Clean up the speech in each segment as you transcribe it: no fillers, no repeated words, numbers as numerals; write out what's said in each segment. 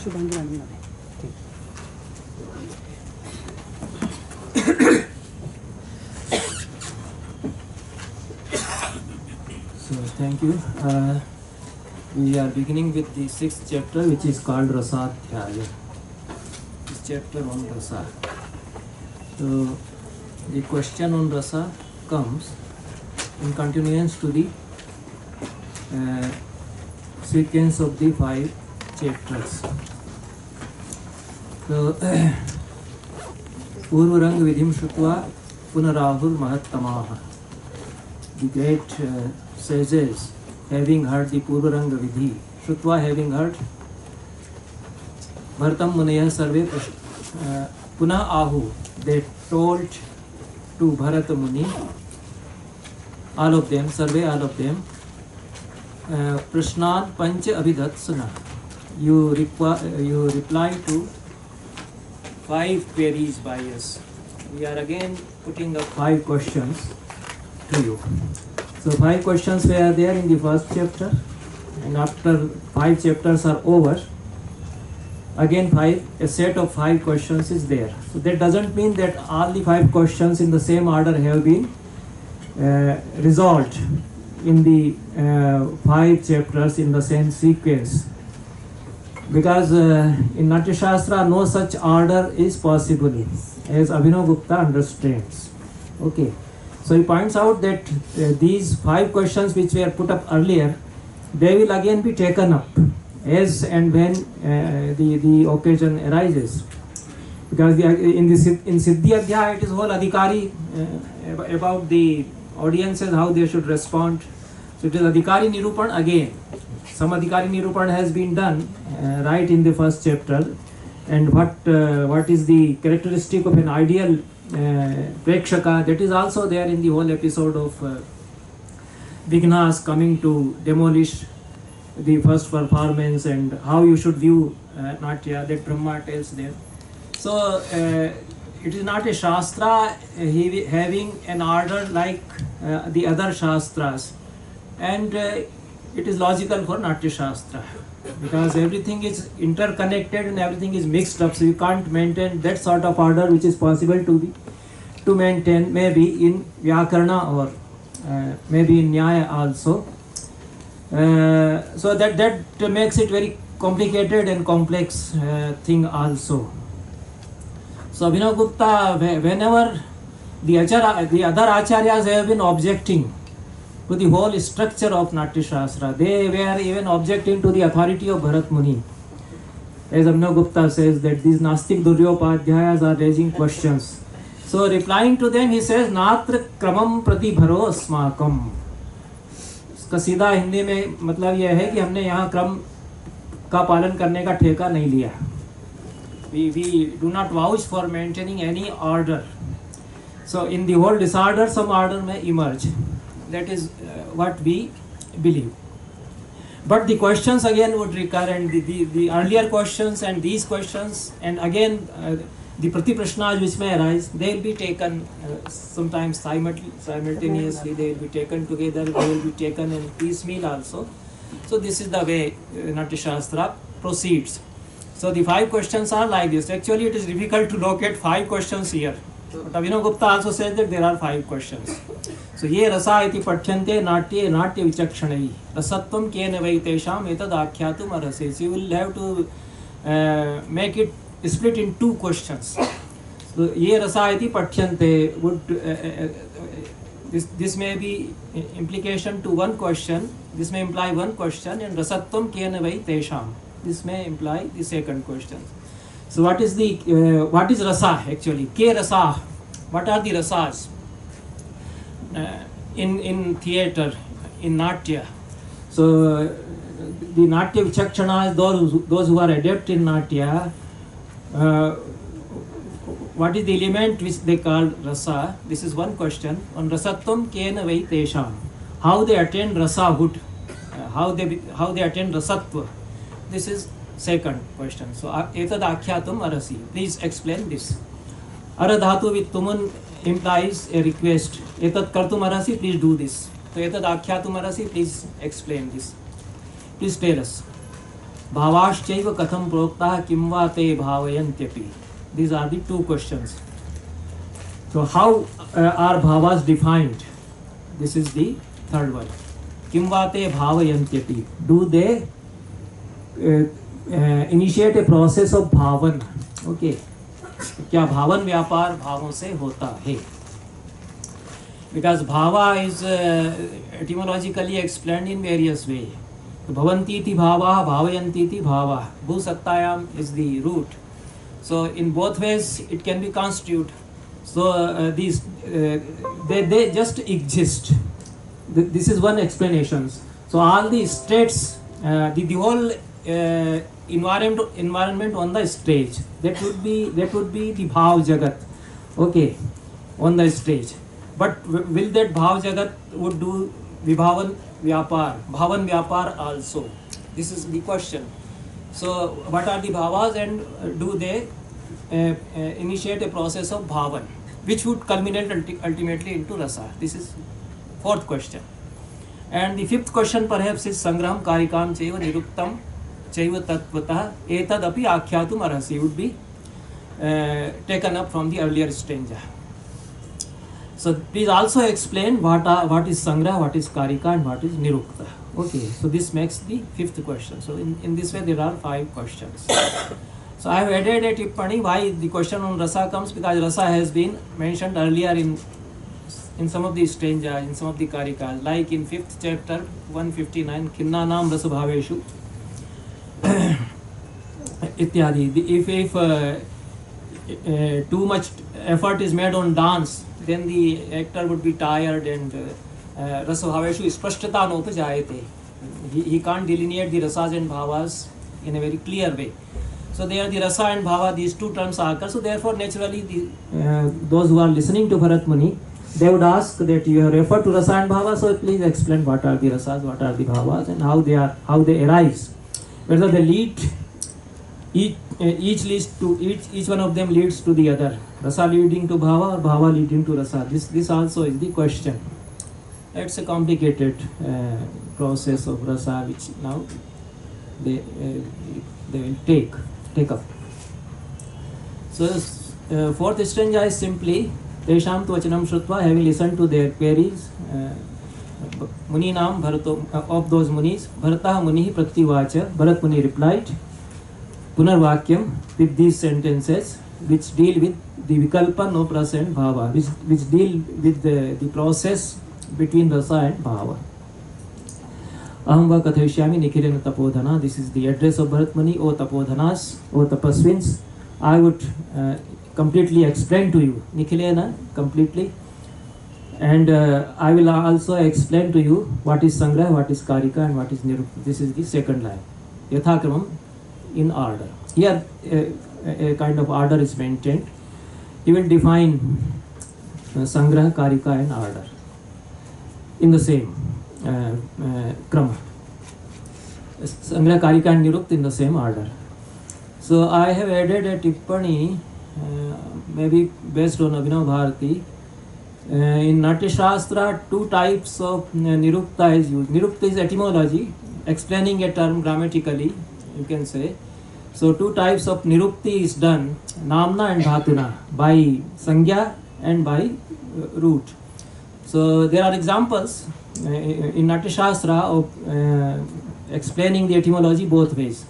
Shubhangi madam ना ठीक. So thank you. We are beginning with the 6th chapter, which is called Rasadhyaya. This chapter on Rasa. So the question on Rasa comes in continuance to the sequence of the 5 chapters. So Purvarang Vidhim Shutva Punarahur Mahattamaha. The great sages, having heard the Purvaranga Vidhi, Shutva having heard, Bhartam Munaya Sarve Punah Ahu, they told to Bharat Muni, all of them, Sarve, all of them, Prashnad Pancha Abhidat Suna. You reply to 5 queries by us. We are again putting up 5 questions to you. So 5 questions were there in the first chapter, and after 5 chapters are over, again a set of 5 questions is there. So that doesn't mean that all the 5 questions in the same order have been resolved in the 5 chapters in the same sequence, because in Natya Shastra no such order is possible, as Abhinav Gupta understands. Okay. So he points out that these 5 questions which were put up earlier, they will again be taken up as and when the occasion arises. Because in Siddhi Adhyaya it is whole Adhikari about the audiences, how they should respond. So it is Adhikari Nirupan again. Some Adhikari Nirupan has been done right in the first chapter, and what is the characteristic of an ideal Prekshaka, that is also there in the whole episode of Vignas coming to demolish the first performance, and how you should view Natya, that Brahma tells there. So it is not a Shastra having an order like the other Shastras, and it is logical for Natya Shastra, because everything is interconnected and everything is mixed up, so you can't maintain that sort of order which is possible to maintain maybe in Vyakarana or maybe in Nyaya also. So that makes it very complicated and complex thing also. So Abhinav Gupta, whenever the other acharyas have been objecting to the whole structure of Natya Shastra, they were even objecting to the authority of Bharat Muni. As Abhinav Gupta says that these Nastik Duryopadhyayas are raising questions. So replying to them, he says, Natra Kramam Prati Bharo Asmakam. इसका सीधा हिंदी में मतलब यह है कि हमने यहाँ क्रम का पालन करने का ठेका नहीं लिया. We do not vouch for maintaining any order. So in the whole disorder, some order may emerge. That is what we believe. But the questions again would recur, and the earlier questions and these questions, and again the Prati Prashnas which may arise, they will be taken sometimes simultaneously, they will be taken together, they will be taken in piecemeal also. So this is the way Natya Shastra proceeds. So the 5 questions are like this. Actually it is difficult to locate 5 questions here. But Abhinav Gupta also says that there are 5 questions. So ye rasa iti pathyante natye vichakshanayi rasatvam kena vai tesham etad akhyatum arase. So you will have to make it split in 2 questions. So ye rasa iti pathyante would this may be implication to one question. This may imply one question, and rasatvam kena vai tesham, this may imply the second question. So what is rasa actually? Ke rasa? What are the rasas in theatre, in Natya? So the Natya Vichakshanas, those who are adept in Natya, what is the element which they call rasa? This is one question. On rasatvam kena vai tesham, how they attain rasahood, how they attain rasatva. This is second question. So etad akhyatum arasi. Please explain this. Aradhatu with tumun implies a request. Etad kartum arasi, please do this. So etad akhyatum arasi, please explain this. Please tell us. भावाश्चैव कथं प्रोक्ताः किं वा ते भावयन्त्यपि. These are the two questions. So how are bhavas defined? This is the third one. Kim va te bhavayantyati. Do they initiate a process of bhavan? Okay. क्या भावन व्यापार भावों से होता है? Because bhava is etymologically explained in various ways. Bhavanti iti bhava, bhavayanti iti bhava. Bhu sattayam is the root. So in both ways it can be constituted. So these they just exist. This is one explanation. So all the states, the whole environment on the stage, that would be the bhav jagat, okay, on the stage. But will that bhav jagat would do vibhavan bhavan vyapar also? This is the question. So what are the bhavas, and do they initiate a process of bhavan, which would culminate ultimately into rasa? This is fourth question. And the fifth question perhaps is sangraham karikam chaiva niruktam chaiva tatvatah etadapi akhyatum arhasi, would be taken up from the earlier stanza. So please also explain what is sangrah, what is karika, and what is nirukta. Okay, so this makes the fifth question. So in this way there are 5 questions. So I have added a tippani why the question on rasa comes, because rasa has been mentioned earlier in some of the stanzas, in some of the karikas, like in 5th chapter 159, Kinnanam rasa bhaveshu ityadi. If too much effort is made on dance, then the actor would be tired, and rasa bhaveshu spashtata nopajayate. He can't delineate the rasas and bhavas in a very clear way. So there the rasa and bhava, these two terms occur. So therefore naturally those who are listening to Bharat Muni, they would ask that you have referred to rasa and bhava, so please explain what are the rasas, what are the bhavas, and how they arise, whether they lead each one of them leads to the other, rasa leading to bhava or bhava leading to rasa. This also is the question. It's a complicated process of rasa, which now they will take up. So fourth stanza is simply Tesham tu vachanam shrutva, having listened to their queries, Muninam Bharato, of those munis, Bharata Munihi Praktivacha, Bharat Muni replied, Punarvakyam, with these sentences which deal with the Vikalpa, no prasa and bhava, which deal with the process between rasa and bhava. Aham va kathayishyami nikhilena tapodhana. This is the address of Bharat Muni. O tapodhanas, O tapaswins, I would completely explain to you, nikhilena, completely, and I will also explain to you what is sangrah, what is karika, and what is nirukta. This is the second line, yathakramam, in order. Here a kind of order is maintained. He will define sangrah, karika, and order in the same krama. Sangrah, karika, and nirukta in the same order. So I have added a tippani, maybe based on Abhinav Bharati. In Natya Shastra, 2 types of nirukta is used. Nirukta is etymology, explaining a term grammatically, you can say. So 2 types of nirukti is done, namna and dhatuna, by sangya and by root. So there are examples in Natya Shastra of explaining the etymology both ways.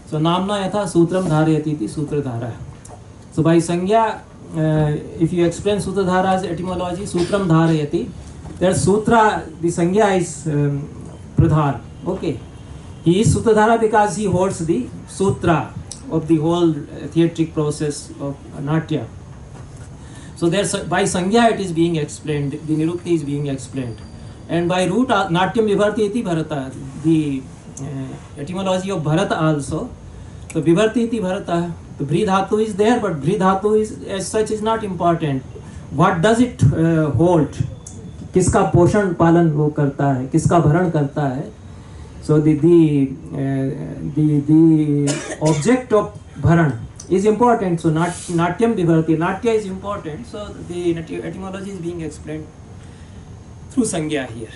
So namna yatha sutram dharayati iti sutradhara. So by sangya, if you explain sutradhara's etymology, sutram dharayati, there sutra, the sangya is pradhan. Okay. He is sutradhara because he holds the sutra of the whole theatric process of natya. So there's by sangya it is being explained, the nirukti is being explained. And by root, natyam vibharti iti bharata, the etymology of bharata also. So vibharti iti bharata, the bri dhatu is there, but bri dhatu is as such is not important. What does it hold? किसका पोषण पालन वो करता है, किसका भरण करता है. So the object of bharan is important. So natyam vibharti, natya is important. So the etymology is being explained through sangya here.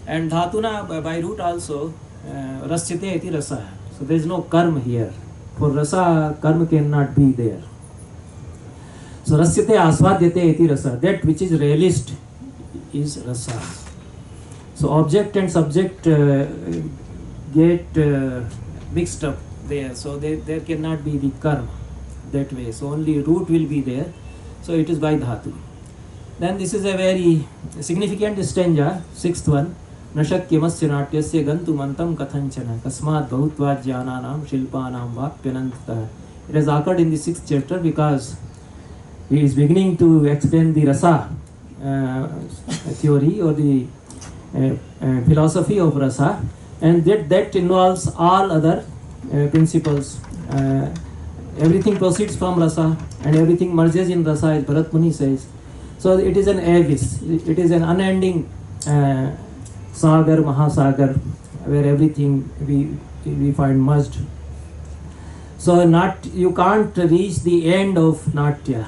And dhatuna by root also rasyate iti rasa. So there is no karma here. For rasa, karma cannot be there. So rasyate asvadyate iti rasa. That which is realist is rasa. So object and subject get mixed up there. So there cannot be the karma that way. So only root will be there. So it is by dhatu. Then this is a very significant stanza, sixth one. Nashakyamasya natyasya gantumantam kathanchana kasmat bahutva jnananam shilpanam vapyanantata. It has occurred in the sixth chapter because he is beginning to explain the rasa theory or the philosophy of rasa, and that involves all other principles. Everything proceeds from rasa and everything merges in rasa, as Bharat Muni says. So it is an abyss, it is an unending sagar, mahasagar, where everything we find merged. So you can't reach the end of natya.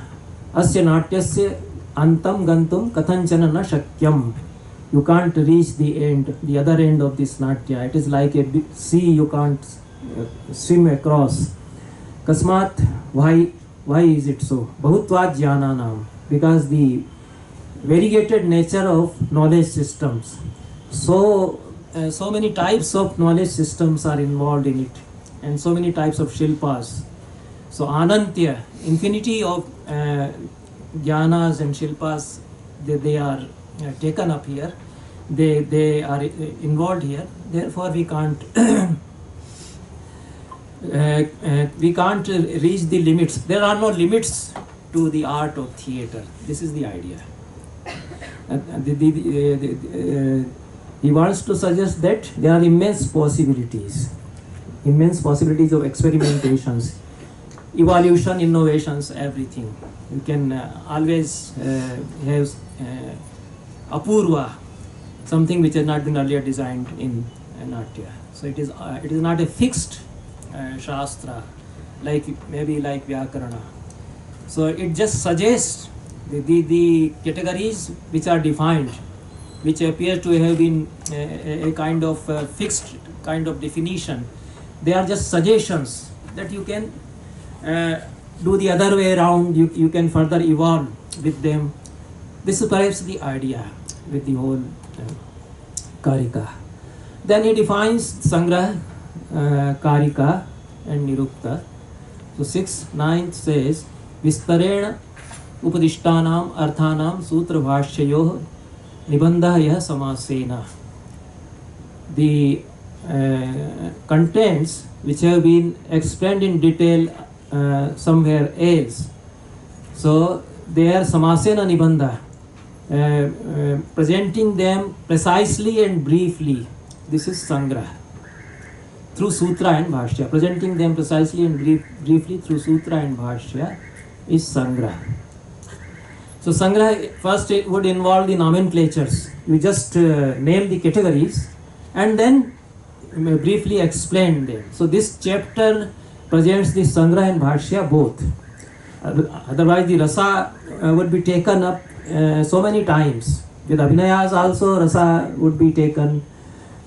Asya natyasya antam gantum kathanchana na shakyam. You can't reach the end, the other end of this natya. It is like a big sea you can't swim across. Kasmat, why is it so? Bahutvat jnananam. Because the variegated nature of knowledge systems. So many types of knowledge systems are involved in it, and so many types of shilpas. So anantya, infinity of jnanas and shilpas, they are taken up here. They are involved here. Therefore, we can't reach the limits. There are no limits to the art of theater. This is the idea. He wants to suggest that there are immense possibilities of experimentations, evolution, innovations, everything. You can always have apurva, something which has not been earlier designed in natya. So it is not a fixed shastra, maybe like Vyakarana. So it just suggests the categories which are defined, which appear to have been a kind of fixed kind of definition. They are just suggestions that you can do the other way around. You can further evolve with them. This is perhaps the idea with the whole Karika. Then he defines Sangraha, Karika and Nirukta. So 6th, 9th says Vistarena Upadishtanam Arthanam Sutra Bhashyayoh Nibandha Yah Samasena. The contents which have been explained in detail somewhere else. So they are Samasena Nibandha, presenting them precisely and briefly. This is Sangraha. Through Sutra and Bhashya. Presenting them precisely and briefly through Sutra and Bhashya is Sangraha. So Sangraha first it would involve the nomenclatures. You just name the categories and then briefly explain them. So this chapter presents the Sangraha and Bhashya both. Otherwise the rasa would be taken up so many times. With Abhinayas also rasa would be taken.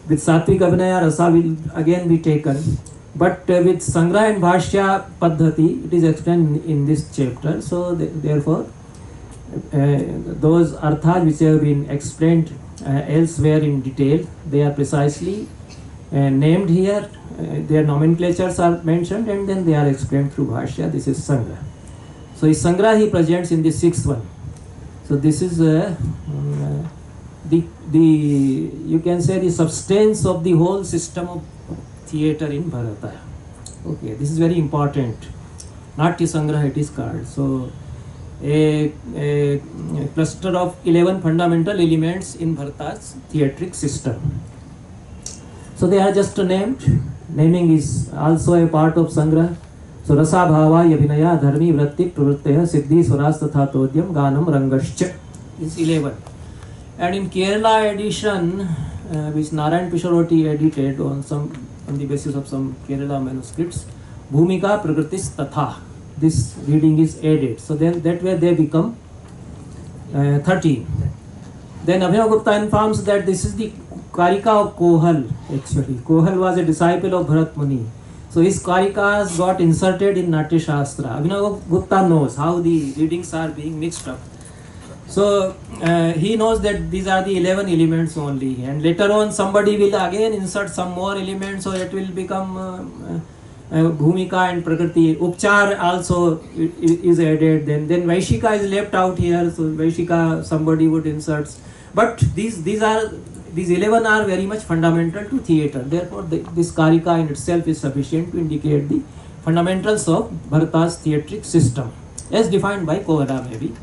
With Satvik Abhinaya rasa will again be taken. But with Sangraha and Bhashya Paddhati, it is explained in this chapter. So therefore, those arthas which have been explained elsewhere in detail, they are precisely named here. Their nomenclatures are mentioned and then they are explained through Bhashya. This is Sangraha. So his Sangraha he presents in the 6th one. So this is the you can say the substance of the whole system of theatre in Bharata. Okay, this is very important. Natya Sangraha it is called. So a cluster of 11 fundamental elements in Bharata's theatric system. So they are just named. Naming is also a part of Sangraha. So rasa bhava yabhinaya dharmi vratti pravrittaya siddhi swaras tatha todyam ganam rangascha is 11. And in Kerala edition, which Narayan Pisharoti edited on the basis of some Kerala manuscripts, Bhumika Prakritis Tatha. This reading is added. So then that way they become 13. Then Abhinavagupta informs that this is the Karika of Kohal actually. Kohal was a disciple of Bharat Muni. So his karikas got inserted in Natya Shastra. Abhinav Gupta knows how the readings are being mixed up. So he knows that these are the 11 elements only, and later on somebody will again insert some more elements, so it will become Bhumika and Prakriti. Upchar also is added. Then Vaishika is left out here, so Vaishika somebody would insert. But these 11 are very much fundamental to theatre. Therefore, this Karika in itself is sufficient to indicate the fundamentals of Bharata's theatric system, as defined by Kovada maybe.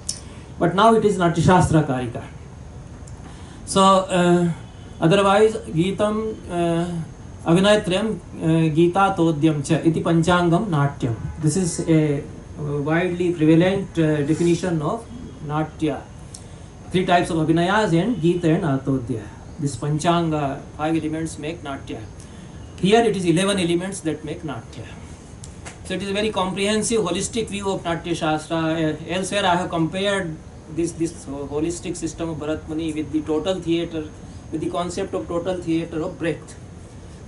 But now it is Natya Shastra Karika. So otherwise, Geetam Avinayatrayam Gita Todyam Cha iti Panchangam Natyam. This is a widely prevalent definition of Natya. 3 types of Abhinayas and Gita and Atodhya. This Panchanga, 5 elements make Natya. Here it is 11 elements that make Natya. So it is a very comprehensive, holistic view of Natya Shastra. Elsewhere I have compared this holistic system of Bharat Muni with the total theatre, with the concept of total theatre of Brecht.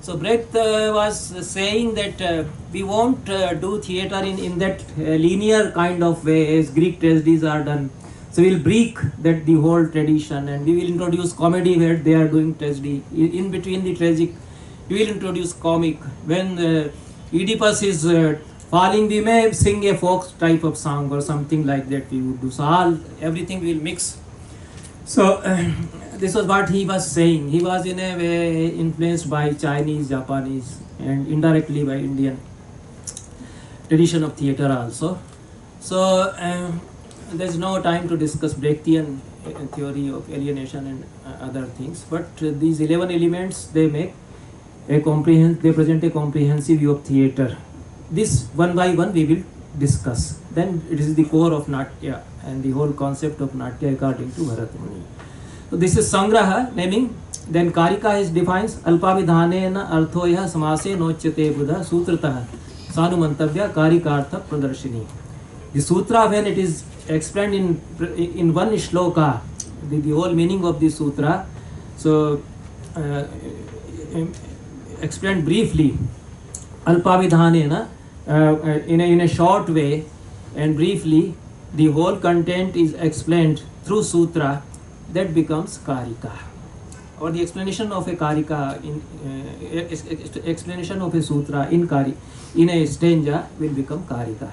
So Brecht was saying that we won't do theatre in that linear kind of way as Greek tragedies are done. So we will break that the whole tradition, and we will introduce comedy where they are doing tragedy. In between the tragic, we will introduce comic. When Oedipus is falling, we may sing a folk type of song or something like that we would do. So everything will mix. So this was what he was saying. He was in a way influenced by Chinese, Japanese, and indirectly by Indian tradition of theatre also. So there is no time to discuss Brechtian theory of alienation and other things. But these 11 elements, they make they present a comprehensive view of theatre. This one by one we will discuss. Then it is the core of Natya and the whole concept of Natya according to Bharat Muni. So this is Sangraha, naming. Then Karika is defines Alpavidhanena Arthoya Samase Nochate Buddha Sutratah Sanumantavya Karikartha Pradarshini. The sutra, when it is explained in one shloka, the whole meaning of the sutra, so explained briefly, Alpavidhanena, in a short way and briefly, the whole content is explained through sutra. That becomes Karika, or the explanation of a Karika explanation of a sutra in a stanza will become Karika.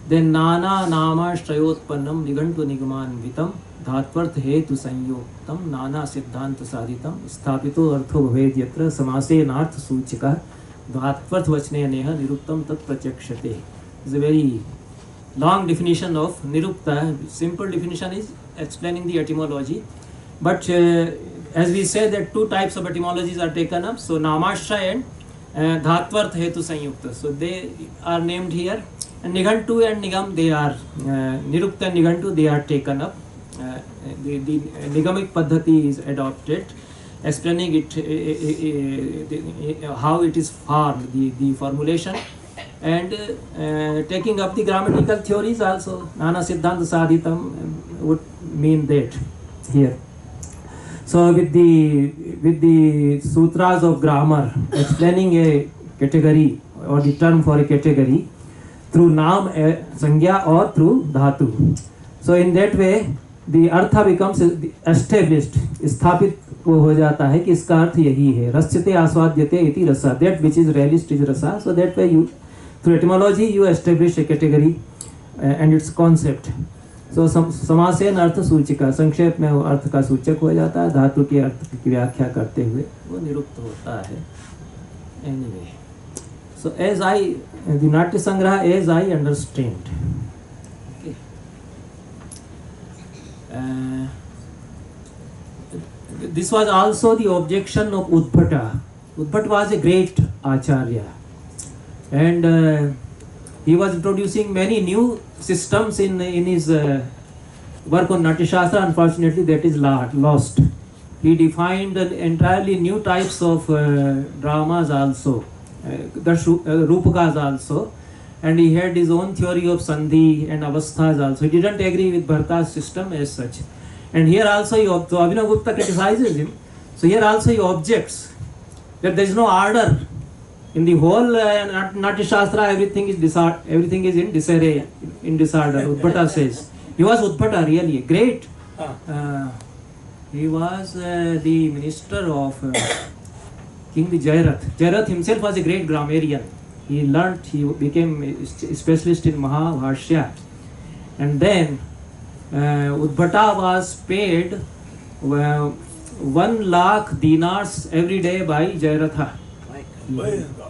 Then Nana Nama Shrayotpannam Nigantu Nigmanvitam Dhatvarth Hetu Sanyoktam Nana Siddhanta Saditam Sthapito Artho Bhavedyatra Samase Narth Suchika Dhatvarth Vachne Neha Niruptam Tat Prachakshate. It's a very long definition of Nirupta. Simple definition is explaining the etymology. But as we say that 2 types of etymologies are taken up. So Namashra and Dhatvarth Hetu Sanyukta. So they are named here. And Nigantu and Nigam, they are Nirupta and Nigantu, they are taken up. The Nigamic Paddhati is adopted, explaining it how it is formed, the formulation, and taking up the grammatical theories also. Nana Siddhanta Sadhitam would mean that here. So with the sutras of grammar explaining a category or the term for a category through naam, sangya or through dhatu. So in that way the artha becomes established, स्थापित वो हो जाता है कि इसका अर्थ यही है. रस्यते आस्वाद्यते इति रसा, that which is relished is rasa. So that way you, through etymology, you establish a category and its concept. So समासेन अर्थ सूचिका, संक्षेप में वो अर्थ का सूचक हो जाता है, धातु के अर्थ की व्याख्या करते हुए वो निरुक्त होता है. Anyway, so as the Natya Sangraha as I understand. Okay. This was also the objection of Udbhata. Udbhat was a great acharya, and he was introducing many new systems in his work on Natya Shastra. Unfortunately, that is lost. He defined entirely new types of dramas also, Rupakas also, and he had his own theory of Sandhi and Avasthas also. He didn't agree with Bharata's system as such. And here also, so Abhinav Gupta criticizes him. So here also he objects that there is no order In the whole Natya Shastra, everything is in disarray, in disorder. Udbhata says he was Udbhata, really great. He was the minister of King Jayarath. Jayarath himself was a great grammarian. He became a specialist in Mahabhashya. And then Udbhata was paid 1 lakh dinars every day by Jayaratha.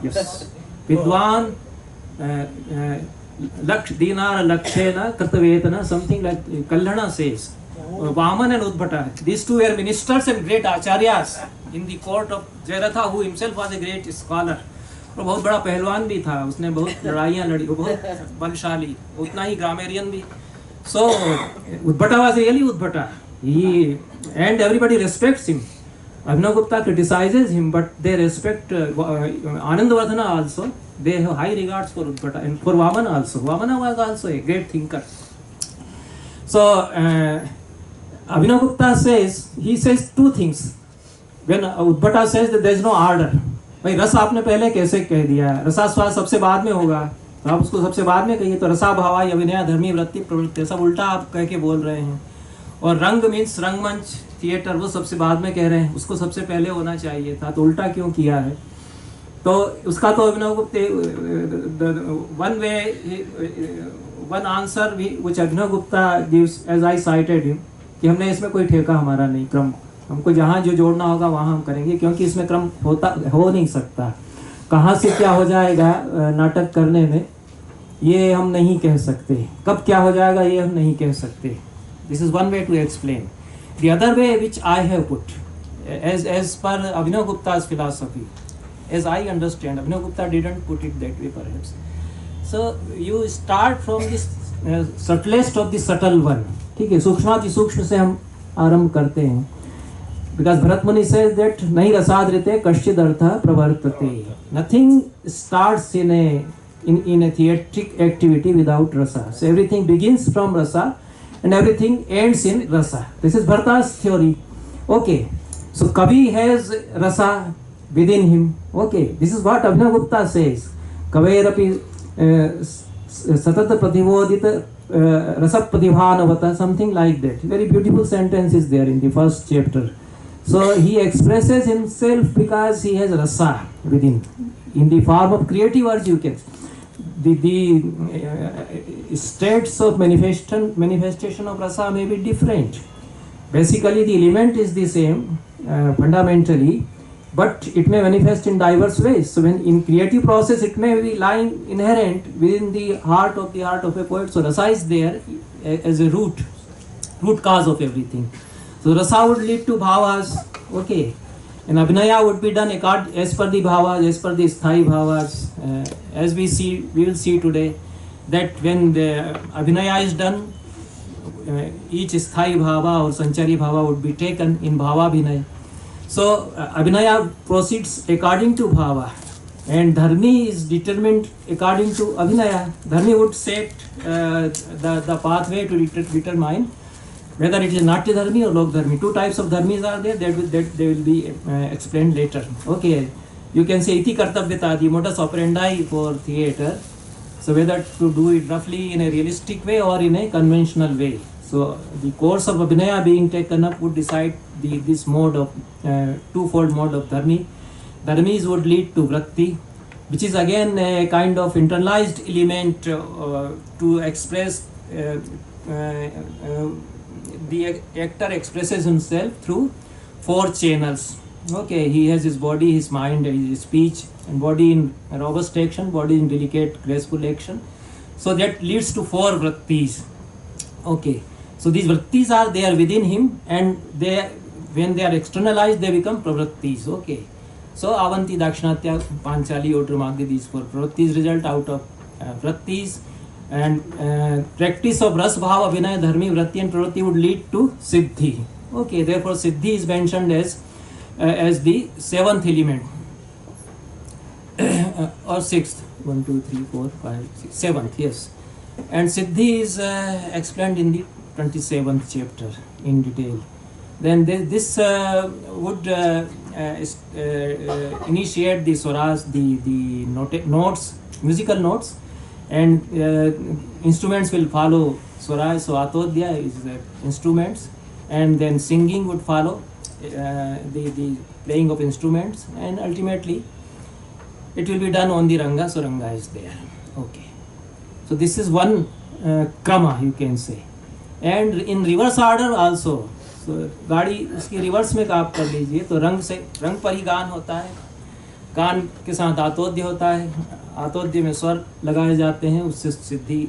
Yes. Vidwan laksh dinar lakshena kartavetana, something like Kallana says. Vaman and Udbhata, these two were ministers and great acharyas in the court of Jayaratha, who himself was a great scholar. और बहुत बड़ा पहलवान भी था, उसने बहुत लड़ाइयाँ लड़ी, वो बहुत बलशाली, उतना ही ग्रामेरियन भी. So Udbhata was really Udbhata. And everybody respects him. Abhinav Gupta criticizes him, but they respect Anandavardhana also. They have high regards for Udbhata and for Vamana also. Vamana was also a great thinker. So Abhinav Gupta says two things. When Udbhata says that there is no order. भाई रस आपने पहले कैसे कह दिया, रसास्वाद सबसे बाद में होगा, तो आप उसको सबसे बाद में कहिए. तो रसा भावा अभिनय धर्मी वृत्ति प्रवृत्ति सब उल्टा आप कह के बोल रहे हैं. और रंग मीन्स रंगमंच थिएटर, वो सबसे बाद में कह रहे हैं, उसको सबसे पहले होना चाहिए था, तो उल्टा क्यों किया है. तो उसका तो Abhinav Gupta one answer which Abhinav Gupta gives as I cited him, कि हमने इसमें कोई ठेका हमारा नहीं, क्रम हमको जहाँ जो जोड़ना होगा वहाँ हम करेंगे, क्योंकि इसमें क्रम हो नहीं सकता. कहाँ से क्या हो जाएगा नाटक करने में ये हम नहीं कह सकते, कब क्या हो जाएगा ये हम नहीं कह सकते. This is one way to explain. The other way which I have put as per Abhinav Gupta's philosophy, as I understand, Abhinav Gupta didn't put it that way perhaps. So you start from this subtlest of the subtle one. ठीक है, सूक्ष्माति सूक्ष्म से हम आरंभ करते हैं. Because Bharat Muni says that nahi rasadrite kashchid artha pravartate. Nothing starts in a theatric activity without rasa. So everything begins from rasa and everything ends in rasa. This is Bharata's theory. Okay. So Kavi has rasa within him. Okay. This is what Abhinav Gupta says. Kavairapi satata pratibodita rasa pratibhanavata, something like that. Very beautiful sentence is there in the first chapter. So he expresses himself because he has rasa within, in the form of creative urge. You can the states of manifestation of rasa may be different. Basically, the element is the same fundamentally, but it may manifest in diverse ways. So when in creative process, it may be lying inherent within the heart of a poet. So rasa is there as a root cause of everything. So rasa would lead to bhavas, okay, and abhinaya would be done as per the bhavas, as per the sthai bhavas. As we will see today, that when the abhinaya is done, each sthai bhava or sanchari bhava would be taken in bhava abhinaya. So abhinaya proceeds according to bhava, and dharmi is determined according to abhinaya. Dharmi would set the pathway to determine whether it is Natya Dharmi or Lok Dharmi. Two types of dharmis are there, that they will be explained later. Okay, you can say iti kartavyata, the modus operandi for theatre. So whether to do it roughly in a realistic way or in a conventional way. So the course of abhinaya being taken up would decide this mode of twofold mode of dharmi. Dharmis would lead to vratti, which is again a kind of internalized element to express the actor expresses himself through 4 channels. Okay, he has his body, his mind, his speech, and body in robust action, body in delicate, graceful action. So that leads to 4 vrittis. Okay, so these vrittis are there within him, and when they are externalized, they become pravrittis. Okay, so Avanti, Dakshinatya, Panchali, Odramagya, these 4 pravrittis result out of vrittis. And practice of ras bhava abhinaya dharmi vratti and pravritti would lead to siddhi. Okay, therefore siddhi is mentioned as the 7th element or 6th. 1, 2, 3, 4, 5, 6, 7th, yes. And siddhi is explained in the 27th chapter in detail. Then this would initiate the swaras, the notes, musical notes, and instruments will follow swaras. So atodhya is instruments, and then singing would follow the playing of instruments, and ultimately it will be done on the ranga. So ranga is there. Okay. So this is one krama, you can say. And in reverse order also. So गाड़ी उसकी reverse में आप कर लीजिए तो रंग से रंग पर ही गान होता है, गान के साथ आतोद्य होता है, आतोद्य में स्वर लगाए जाते हैं, उससे सिद्धि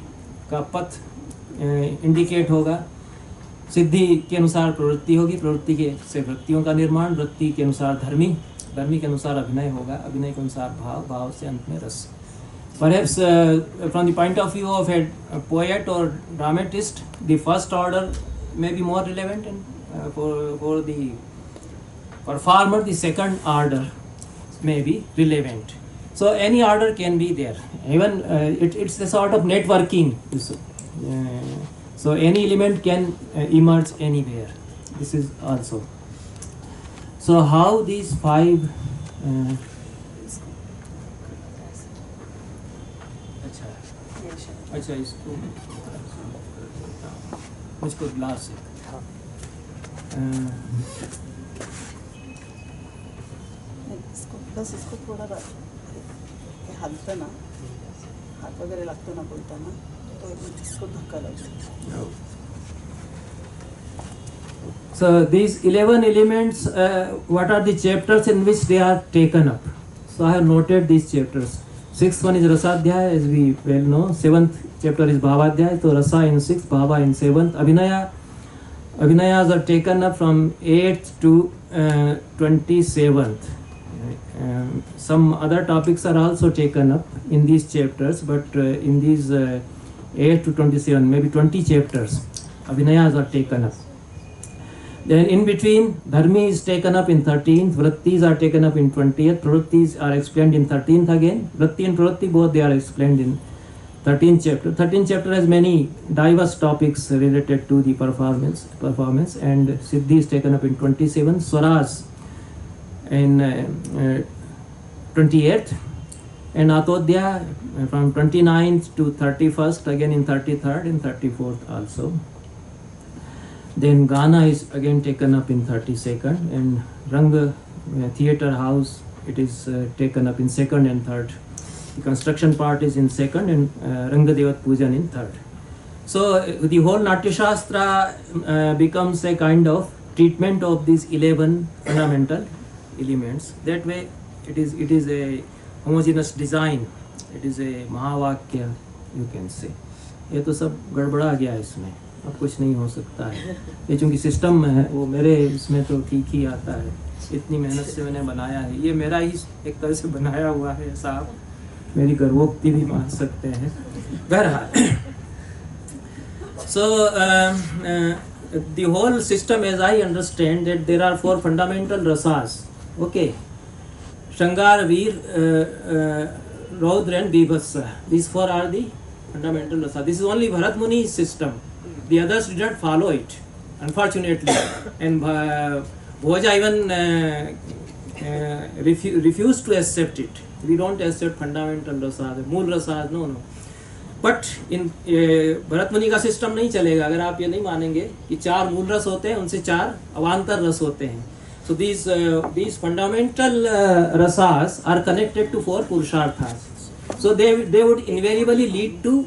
का पथ इंडिकेट होगा, सिद्धि के अनुसार प्रवृत्ति होगी, प्रवृत्ति के से वृत्तियों का निर्माण, वृत्ति के अनुसार धर्मी, धर्मी के अनुसार अभिनय होगा, अभिनय के अनुसार भाव, भाव से अंत में रस. Perhaps from the point of view of a poet or dramatist, the first order may be more relevant, and for the performer, the second order may be relevant. So any order can be there. Even it's a sort of networking. So any element can emerge anywhere. This is also. So how these five अच्छा इसको मुझको glass है. बस इसको थोड़ा हलता ना, हाथ वगैरह लगता ना बोलता ना, तो इसको धक्का लगता. So these 11 elements, what are the chapters in which they are taken up? So I have noted these chapters. 6th one is Rasadhyaya, as we well know. 7th chapter is Bhavadhyaya, so Rasa in 6th, Bhava in 7th. Abhinayas are taken up from 8th to 27th. Some other topics are also taken up in these chapters, but in these 8 to 27, maybe 20 chapters, Abhinayas are taken up. Then in between, Dharmi is taken up in 13th, Vrittis are taken up in 20th, Pravrittis are explained in 13th again. Vritti and Pravritti, both they are explained in 13th chapter. 13th chapter has many diverse topics related to the performance, and Siddhi is taken up in 27th, Swaras in 28th, and Atodhya from 29th to 31st, again in 33rd and 34th also. Then Gana is again taken up in 32nd, and Ranga theatre house, it is taken up in 2nd and 3rd. The construction part is in 2nd, and Ranga Devat Pujan in 3rd. So the whole Natya Shastra becomes a kind of treatment of these 11 fundamental elements. That way it is a homogeneous design, it is a Mahavakya, you can say. ये तो सब गड़बड़ा गया इसमें, अब कुछ नहीं हो सकता है. ये चूँकि सिस्टम में है, वो मेरे इसमें तो ठीक ही आता है. इतनी मेहनत से मैंने बनाया है, ये मेरा ही एक तरह से बनाया हुआ है साहब, मेरी गर्वोक्ति भी मान सकते हैं. बहरहाल, so the whole system, as I understand, that there are 4 fundamental rasas. Okay, Shangar, Veer, Raudra and Bibhasa. These 4 are the fundamental rasa. This is only Bharat Muni's system. The others did not follow it, unfortunately, and Bhoja even refused to accept it. We don't accept fundamental rasas, मूल rasas, no. But in Bharat मुनि का system नहीं चलेगा अगर आप ये नहीं मानेंगे कि 4 मूल रस होते हैं, उनसे 4 अवान्तर रस होते हैं. So these fundamental rasas are connected to 4 purusharthas. So they would invariably lead to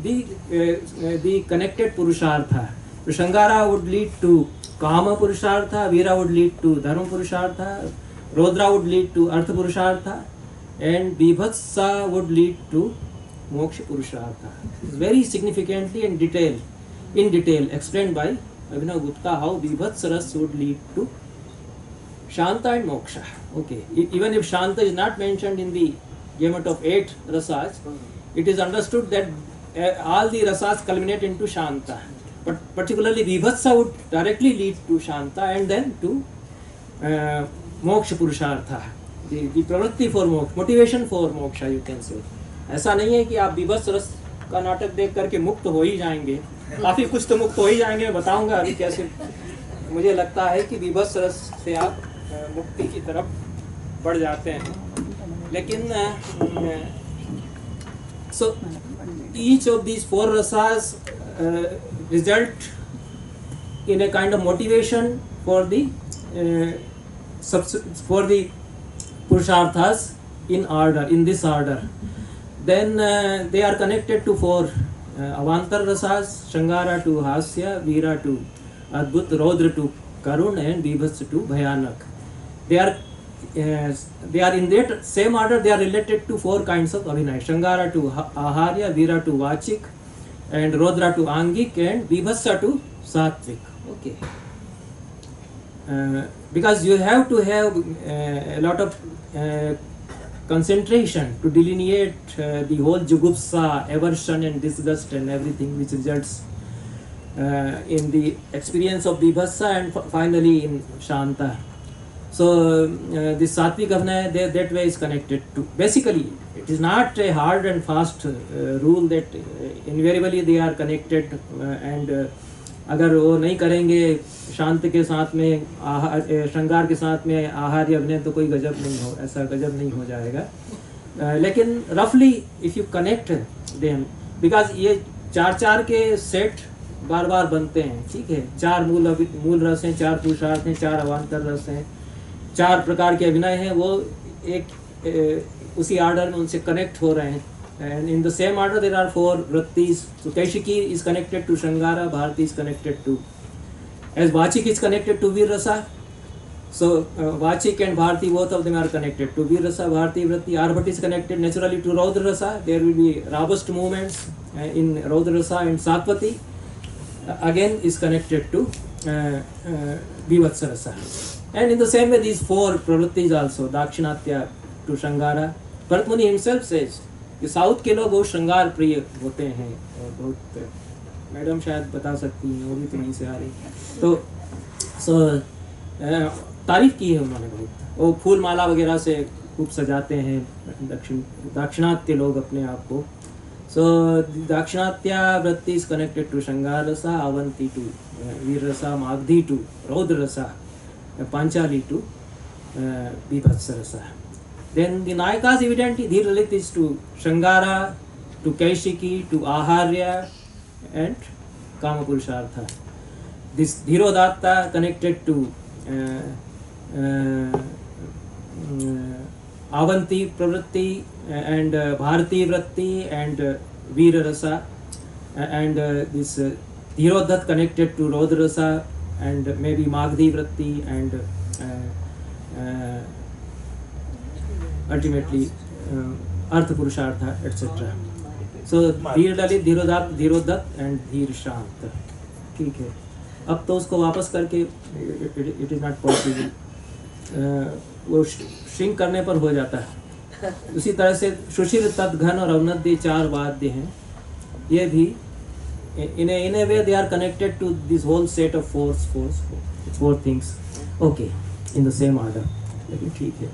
the connected purushartha. So Shangara would lead to Kama purushartha, Veera would lead to Dharma purushartha, Rodra would lead to Artha purushartha, and Bibhatsa would lead to Moksha purushartha. It's very significantly in detail explained by Abhinav Gupta how Bibhatsa ras would lead to Shanta and Moksha. Okay, even if Shanta is not mentioned in the gamut of 8 rasas, it is understood that all the rasas culminate into Shanta. But particularly Vibhatsa would directly lead to Shanta and then to Moksha Purushartha. The pravritti for moksha, motivation for moksha, you can say. ऐसा नहीं है कि आप विभत्स रस का नाटक देख करके मुक्त हो ही जाएंगे. काफ़ी कुछ तो मुक्त हो ही जाएंगे, मैं बताऊंगा अभी कैसे. मुझे लगता है कि विभत्स रस से आप मुक्ति की तरफ बढ़ जाते हैं। लेकिन so each of these four rasas result in a kind of motivation for the purusharthas in order, in this order. Then they are connected to four avantar rasas: Shangara to Hasya, Veera to Adbhut, Raudra to Karun, and Bibhas to Bhayanak. They are in that same order. They are related to four kinds of Abhinay: Shangara to Aharya, Veera to Vachik, and Rodra to Angik, and Bibhasa to Satvik. Okay. Because you have to have a lot of concentration to delineate the whole jugupsa, aversion and disgust and everything which results in the experience of Bibhasa and finally in Shanta. So this Satvik Abhinay, that way is connected to. Basically, it is not a hard and fast rule that invariably they are connected and अगर वो नहीं करेंगे शांत के साथ में श्रृंगार के साथ में आहार्य अभिनय तो कोई गजब नहीं हो, ऐसा गजब नहीं हो जाएगा। लेकिन रफली if you connect them, because ये चार चार के सेट बार बार बनते हैं, ठीक है। चार मूल रस हैं, चार पुरुषार्थ हैं, चार अवान्तर रस हैं, चार प्रकार के अभिनय हैं, वो एक उसी आर्डर में उनसे कनेक्ट हो रहे हैं। And in the same order there are four vrittis. So Kaishiki is connected to Shangara, Bharati is connected to, as Vachik is connected to Veer Rasa. So Vachik and Bharati, both of them are connected to Veer Rasa, Bharati, Vritti. Arbhat is connected naturally to Raudra Rasa. There will be robust movements in Raudra Rasa, and Satvati again is connected to Vivatsa Rasa. And in the same way these four pravrittis also, Dakshinatya to Shangara. Bharat Muni himself says कि south के लोग बहुत श्रृंगार प्रिय होते हैं और बहुत, मैडम शायद बता सकती हैं, वो भी तो नहीं से आ रही, तो तारीफ की है उन्होंने बहुत। वो फूल माला वगैरह से खूब सजाते हैं दाक्षिणात्य लोग अपने आप को। सो दाक्षिणात्या वृत्ति इज कनेक्टेड टू श्रृंगार रसा, अवंती टू वीर रसा, मागधी टू रौद्र रसा, पांचाली टू बीभत्स रसा। Then the Nayakas evidently Dhir Lalit is to Shangara, to Kaishiki, to Aharya and Kama Purushartha. This Dhirodatta connected to Avanti Pravritti and Bharati Vritti and Veera Rasa, and this Dhirodat connected to Raudra Rasa and maybe Magdhi Vritti and ultimately Artha Purushartha, etc. So Dhir Lalit, Dhirodat and Dhir Shant. ठीक है, अब तो उसको वापस करके it is not possible, वो shrink करने पर हो जाता है। उसी तरह से सुशील, तद्घन और अवनद्य चार वाद्य हैं, ये भी in a way they are connected to this whole set of four things. Okay, in the same order. लेकिन ठीक है,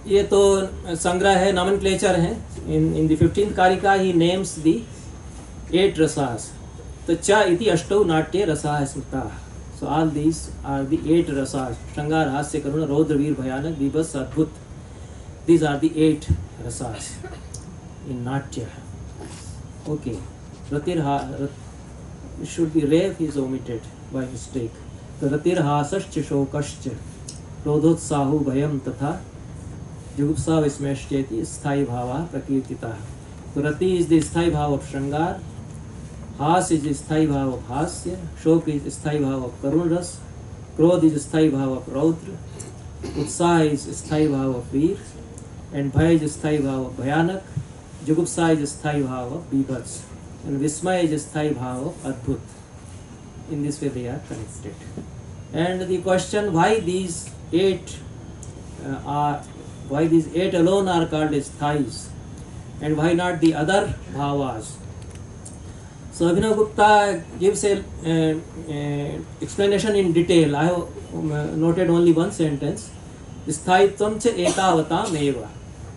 ये तो संग्रह है, नॉमेनक्लेचर है। in the 15th कारिका he names the 8 rasas. तो च इति अष्टौ नाट्ये रसाः स्मृताः. So all these are the 8 rasas: Shrangar, Hasya, Karuna, Raudra, Veer, Bhayanak, Bibhas, Adbhut. These are the 8 rasas in Natya. Okay, Ratir should be Rev is omitted by mistake. So Ratir Hasascha Shokascha Rodhotsahu Bhayam Tatha Jugupsa Vismeshcheti Sthai Bhava Prakirtita. So Rati is the Sthai Bhava of Shrangar, Has is the Sthai Bhava of Hasya, Shok is the Sthai Bhava of Karunras, Krodh is the Sthai Bhava of Raudra, Utsaha is the Sthai Bhava of Veer, and Bhaya is the Sthai Bhava of Bhayanak, Jugupsa is the Sthai Bhava of Bibhas, and Vismaya is the Sthai Bhava of Adbhut. In this way they are connected. And the question why these 8 alone are called as thais, and why not the other bhavas? So Abhinav Gupta gives a explanation in detail. I have noted only one sentence. Sthaitvam cha etavatam eva.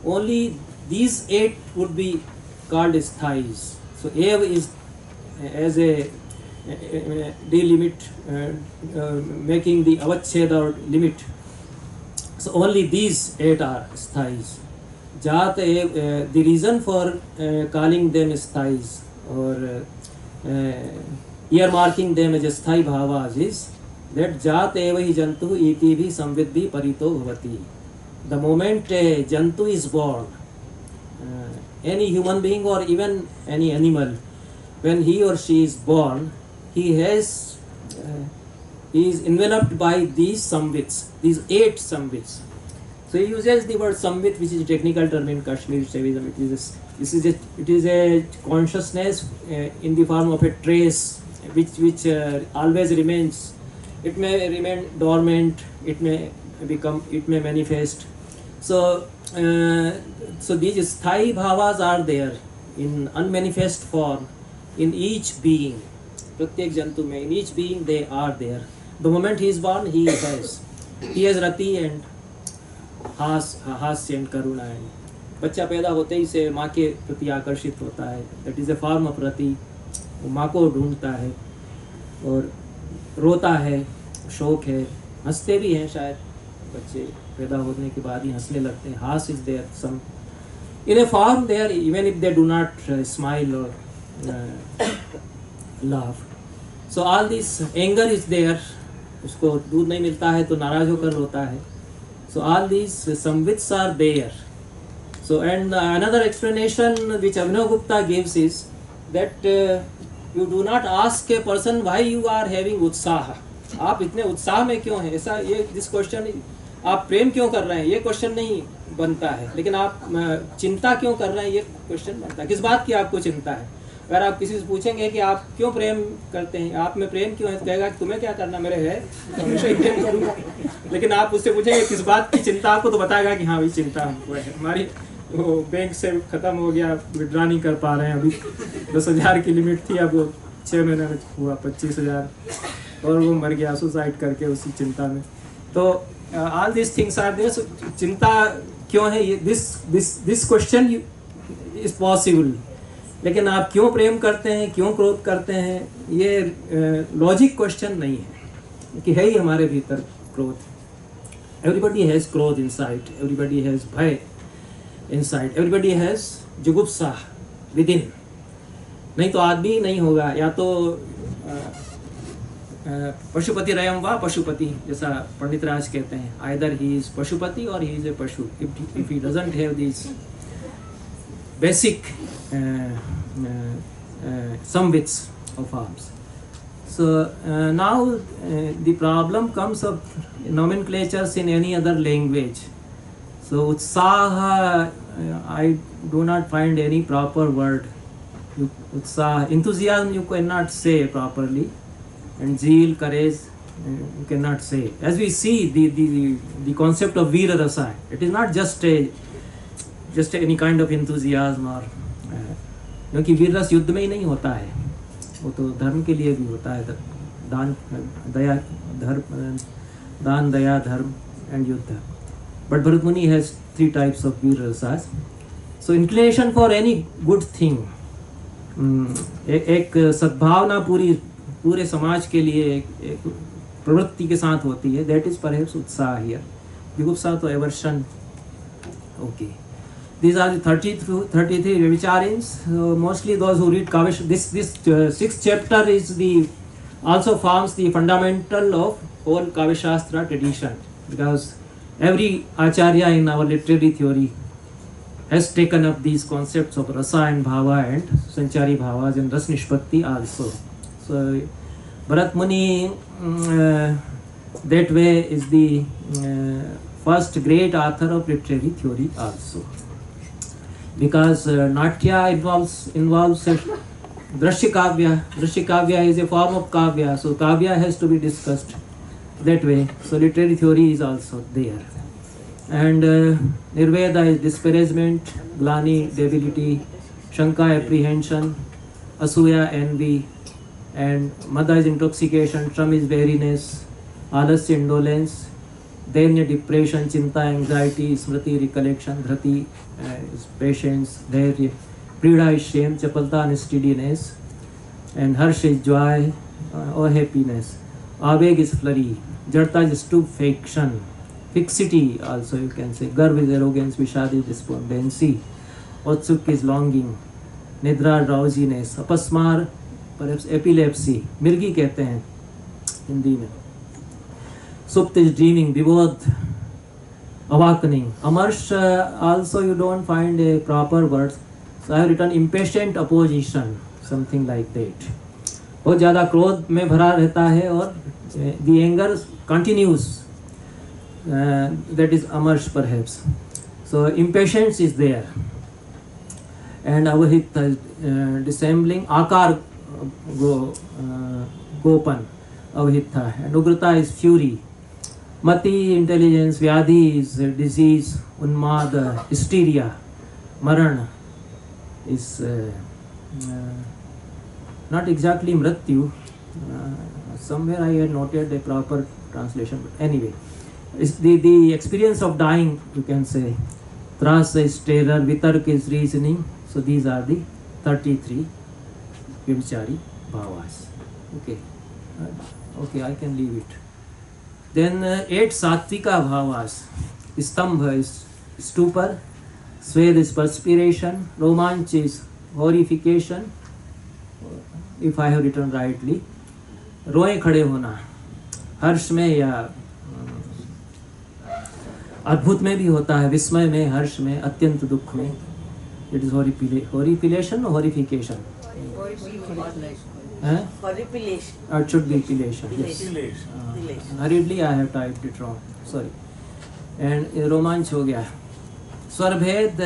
Only these 8 would be called as thais. So Eva is as a delimit, making the avachhed or limit. So only these 8 are sthais. Jat, the reason for calling them sthais or earmarking them as sthai bhavas is that jat eva hi jantu iti bhi samvidhi parito bhavati. The moment a jantu is born, any human being or even any animal, when he or she is born, he is enveloped by these samvits, these 8 samvits. So he uses the word samvit, which is a technical term in Kashmir Shaivism. It is a consciousness in the form of a trace, which always remains. It may remain dormant. It may manifest. So these sthai bhavas are there in unmanifest form in each being. Pratyek jantu mein, in each being they are there. The moment he is born, he has rati and हास्य and करुणा है. बच्चा पैदा होते ही से माँ के प्रति आकर्षित होता है. That is a form of रति. वो माँ को ढूंढता है और रोता है, शोक है, हंसते भी हैं. शायद बच्चे पैदा होने के बाद ही हंसने लगते हैं. हास is there some in a form there even if they do not smile और laugh. So all this anger is there. उसको दूध नहीं मिलता है तो नाराज होकर रोता है. So all these samvits are there. So and another explanation which Abhinav Gupta gives is that you do not ask a person why you are having उत्साह. आप इतने उत्साह में क्यों हैं? ऐसा ये दिस क्वेश्चन, आप प्रेम क्यों कर रहे हैं, ये क्वेश्चन नहीं बनता है. लेकिन आप चिंता क्यों कर रहे हैं, ये क्वेश्चन बनता है. किस बात की आपको चिंता है? अगर आप किसी से पूछेंगे कि आप क्यों प्रेम करते हैं, आप में प्रेम क्यों है, तो कहेगा कि तुम्हें क्या करना, मेरे है तो हमेशा ही प्रेम करूँगा. लेकिन आप उससे पूछेंगे किस बात की चिंता आपको, तो बताएगा कि हाँ भाई चिंता हमको है, हमारी वो बैंक से ख़त्म हो गया, विड्रा नहीं कर पा रहे हैं. अभी 10,000 की लिमिट थी, अब वो 6 महीने में हुआ 25,000 और वो मर गया सुसाइड करके उसी चिंता में. तो all this things are there. चिंता क्यों है, ये दिस क्वेश्चन इज पॉसिबल. लेकिन आप क्यों प्रेम करते हैं, क्यों क्रोध करते हैं, ये लॉजिक क्वेश्चन नहीं है कि है ही हमारे भीतर क्रोध. एवरीबडी हैज़ क्रोध इनसाइड, एवरीबडी हैज़ भय इनसाइड, एवरीबडी हैज़ जुगुप्सा विद इन. नहीं तो आदमी नहीं होगा. या तो पशुपति रयम वा पशुपति, जैसा पंडित राज कहते हैं. आइदर ही इज पशुपति और ही इज ए पशु. If he doesn't have this basic samvits of arms. So now the problem comes of nomenclatures in any other language. So utsaha, I do not find any proper word. Utsaha, enthusiasm you cannot say properly, and zeal, courage you cannot say. As we see the concept of veera rasa, it is not just any kind of enthusiasm or क्योंकि वीर रस युद्ध में ही नहीं होता है, वो तो धर्म के लिए भी होता है. दान दया धर्म एंड युद्ध. बट भरत मुनि has 3 types of Veer rasas. So inclination for any good thing, एक सद्भावना पूरे समाज के लिए एक प्रवृत्ति के साथ होती है. दैट इज परहैप्स उत्साह हियर. जुगुप्सा तो aversion. Okay. These are the 33 Vyabhicharins. Mostly those who read Kavya. This 6th chapter is also forms the fundamental of whole Kavya Shastra tradition, because every acharya in our literary theory has taken up these concepts of rasa and bhava and sanchari bhavas and ras nishpatti also. So Bharat Muni that way is the first great author of literary theory also. Because Natya involves Drashya Kavya. Drashya Kavya is a form of Kavya, so Kavya has to be discussed that way. So literary theory is also there. And Nirveda is disparagement, Glani, debility, Shanka, apprehension, Asuya, envy, and Mada is intoxication, Tram is weariness, Alasya, indolence, Dainya, depression, Chinta, anxiety, Smriti, recollection, Dhrati is patience, Dhairya, Prida is shame, Chapalta, unsteadiness, and Harsh is joy, or happiness. Aveg is flurry. Jadta is stupefaction. Fixity also you can say. Garv is arrogance. Vishad is despondency. Otsuk is longing. Nidra drowsiness. Apasmar perhaps epilepsy. मिर्गी कहते हैं हिंदी में. Supt is dreaming. Vibodh awakening. Amarsh also you don't find a proper word. So I have written impatient opposition, something like that. बहुत ज़्यादा क्रोध में भरा रहता है और the anger continues. That is amarsh perhaps. So impatience is there. And avahita is dissembling. Akar gopan avahita. And ugrata is fury. Mati intelligence. Vyadhi is disease. Unmad hysteria. Maran is not exactly mrityu. Somewhere I had noted a proper translation, but anyway, it's the experience of dying, you can say. Trasa is terror, vitark is reasoning. So these are the 33 Vyabhichari bhavas. Okay, okay, I can leave it. Then 8 Sattvika bhavas. Stambha is stupor, Swed is perspiration, Romanch is horrification, if I have written rightly. रोए खड़े होना, हर्ष में या अद्भुत में भी होता है, विस्मय में, हर्ष में, अत्यंत दुख में. It is horripilation or horrification? Horripilation. It should be pilation. Yes. Hurriedly I have typed it wrong. Sorry. And रोमांच हो गया. स्वर भेद,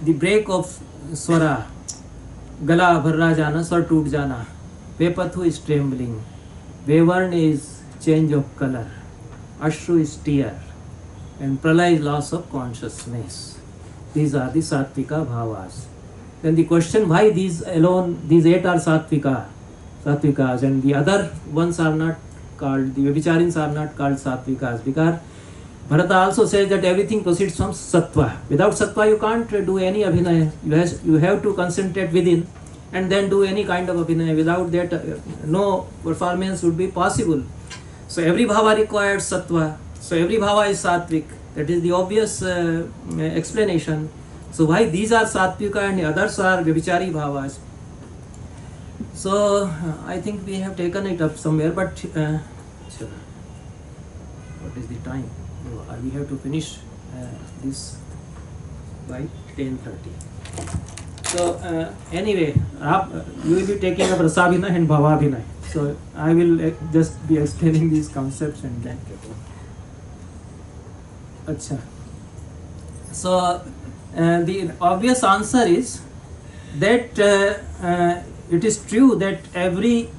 the break of स्वरा, गला भर्रा जाना, स्वर टूट जाना. Vepathu is trembling. Vevarn is change of color. Ashru is tear. And Pralay is loss of consciousness. These are the Sattvika bhavas. Then the question, why these alone, these 8 are Sattvikas, and the other ones are not called, the Vyabhicharins are not called Sattvikas, because Bharata also says that everything proceeds from Sattva. Without Sattva you can't do any Abhinaya. You have to concentrate within and then do any kind of Abhinaya. Without that, no performance would be possible. So every bhava requires Sattva. So every bhava is Sattvik. That is the obvious explanation. So why these are Sattvika and the others are Vyabhichari bhavas? So I think we have taken it up somewhere, but what is the time? We have to finish this by 10:30. So anyway, you will be taking up Rasabhinay and Bhavabhinay. So I will just be explaining these concepts and then. Achha. So the obvious answer is that it is true that every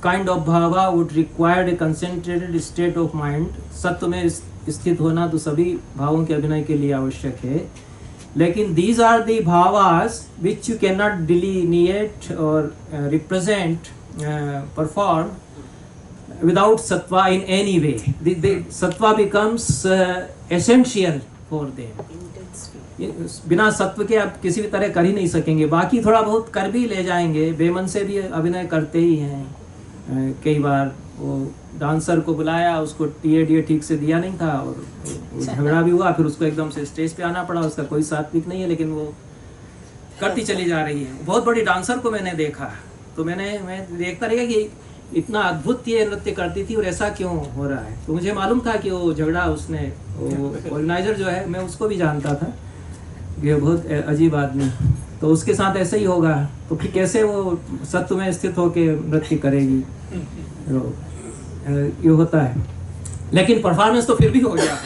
kind of bhava would require a concentrated state of mind. सत्व में स्थित होना तो सभी भावों के अभिनय के लिए आवश्यक है. लेकिन these are the bhavas which you cannot delineate or represent, perform without sattva in any way. The sattva becomes essential for them. बिना सत्व के आप किसी भी तरह कर ही नहीं सकेंगे. बाकी थोड़ा बहुत कर भी ले जाएंगे, बेमन से भी अभिनय करते ही हैं. कई बार वो डांसर को बुलाया, उसको टीए ठीक से दिया नहीं था और झगड़ा भी हुआ, फिर उसको एकदम से स्टेज पे आना पड़ा. उसका कोई सात्विक नहीं है, लेकिन वो करती चली जा रही है. बहुत बड़ी डांसर को मैंने देखा, तो मैं देखता रहा कि इतना अद्भुत ये नृत्य करती थी और ऐसा क्यों हो रहा है. तो मुझे मालूम था कि वो झगड़ा उसने, वो ऑर्गेनाइजर जो है, मैं उसको भी जानता था, ये बहुत अजीब आदमी, तो उसके साथ ऐसे ही होगा. तो फिर कैसे वो सत्व में स्थित होके नृत्य करेगी, ये होता है. लेकिन परफॉर्मेंस तो फिर भी हो गया,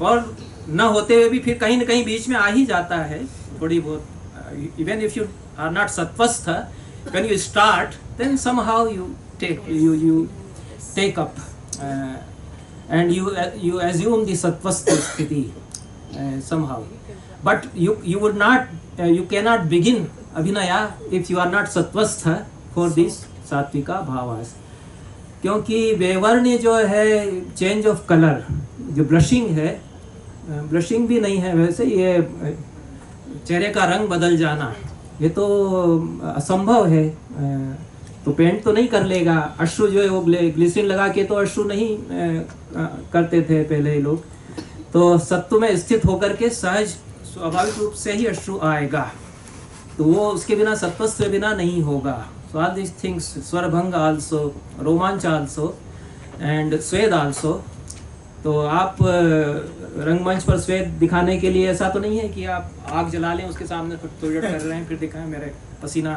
और न होते हुए भी फिर कहीं न कहीं बीच में आ ही जाता है थोड़ी बहुत. Even if you are not सत्वस्थ, when you start, then somehow you take up and you assume the sattvastha sthiti somehow, but you would not, you cannot begin abhinaya if you are not sattvastha for these sattvika bhavas. क्योंकि वेवर्ण जो है, change of colour, जो blushing है, blushing भी नहीं है वैसे, ये चेहरे का रंग बदल जाना, ये तो असंभव है, तो पेंट तो नहीं कर लेगा। अश्रु जो है वो ग्लिसरीन लगा के तो अश्रु नहीं करते थे पहले लोग, तो सत्व में स्थित होकर के सहज स्वाभाविक रूप से ही अश्रु आएगा, तो वो उसके बिना सत्वस्थ के बिना नहीं होगा। सो ऑल दीज थिंग्स, स्वरभंग आल्सो, रोमांच आल्सो एंड स्वेद आल्सो। तो आप रंगमंच पर स्वेद दिखाने के लिए ऐसा तो नहीं है कि आप आग जला लें उसके सामने थोड़ी कर रहे हैं फिर दिखाएं मेरे पसीना।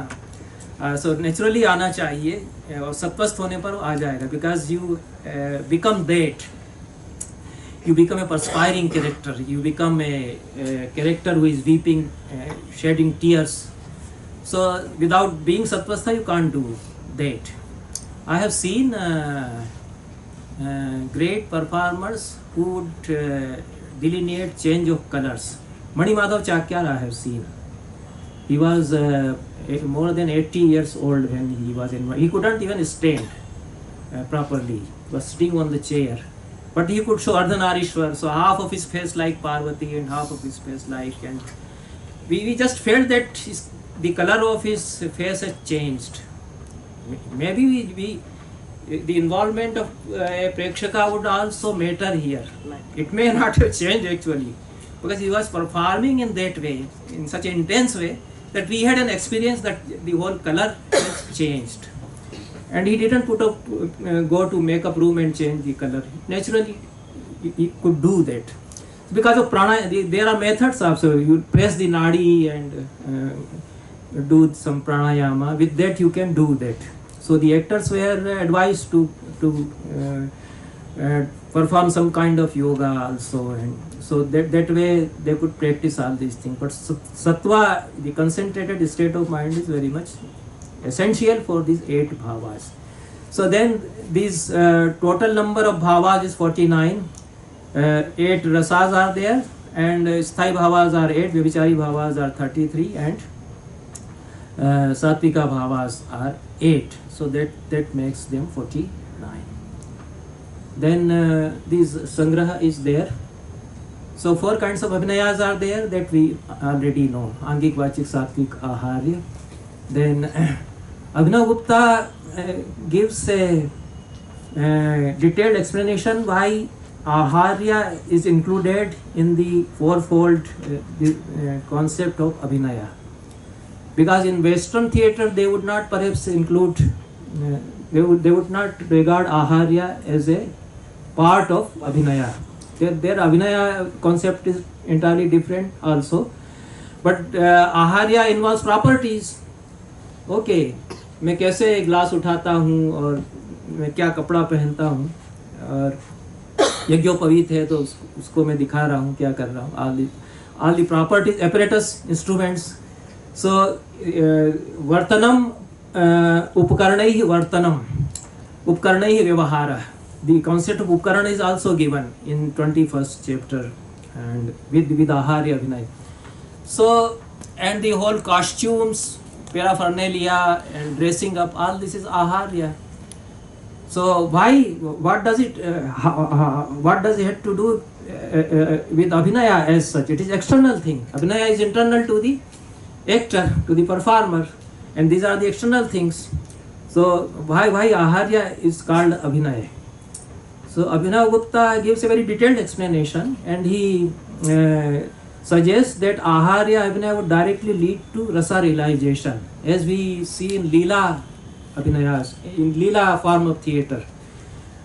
सो नेचुरली आना चाहिए और सत्वस्थ होने पर आ जाएगा, because you become that, you become a perspiring character, you become a character who is weeping, shedding tears. So without being satvastha you can't do that. I have seen great performers who would delineate change of colors. Mani Madhav Chakyar I have seen. He was more than 80 years old when he was in, he couldn't even stand properly, he was sitting on the chair, but he could show Ardhanarishwar, so half of his face like Parvati and half of his face like, and we just felt that the color of his face has changed. Maybe the involvement of a prekshaka would also matter here. It may not have changed actually, because he was performing in that way, in such an intense way, that we had an experience that the whole color has changed. And he didn't go to makeup room and change the color. Naturally, he could do that. Because of prana, there are methods also. You press the nadi and do some pranayama. With that, you can do that. So the actors were advised to perform some kind of yoga also, and so that way they could practice all these things. But sattva, the concentrated state of mind, is very much essential for these 8 bhavas. So then these total number of bhavas is 49. 8 rasas are there, and sthai bhavas are 8, vyabhichari bhavas are 33, and satvika bhavas are 8. So that makes them 49. Then this sangraha is there. So 4 kinds of abhinayas are there that we already know: angik, vachik, satvik, aharya. Then Abhinav Gupta gives a detailed explanation why aharya is included in the fourfold concept of abhinaya. Because in Western theatre they would not perhaps include, they would not regard aharya as a part of abhinaya. Their abhinaya concept is entirely different also. But aharya involves properties. Okay, मैं कैसे glass उठाता हूँ और मैं क्या कपड़ा पहनता हूँ, और यज्ञोपवीत है तो उसको मैं दिखा रहा हूँ क्या कर रहा हूँ, all the properties, apparatus, instruments. So vartanam upkaranaihi vartanam, upkaranaihi vyavahara. The concept of upkarana is also given in 21st chapter, and with aharya abhinaya. So, and the whole costumes, paraphernalia and dressing up, all this is aharya. So why, what does it have to do with abhinaya as such? It is external thing. Abhinaya is internal to the actor, to the performer, and these are the external things. So why aharya is called abhinaya? So Abhinav Gupta gives a very detailed explanation, and he suggests that aharya abhinaya would directly lead to rasa realization, as we see in Leela abhinayas, in Leela form of theatre.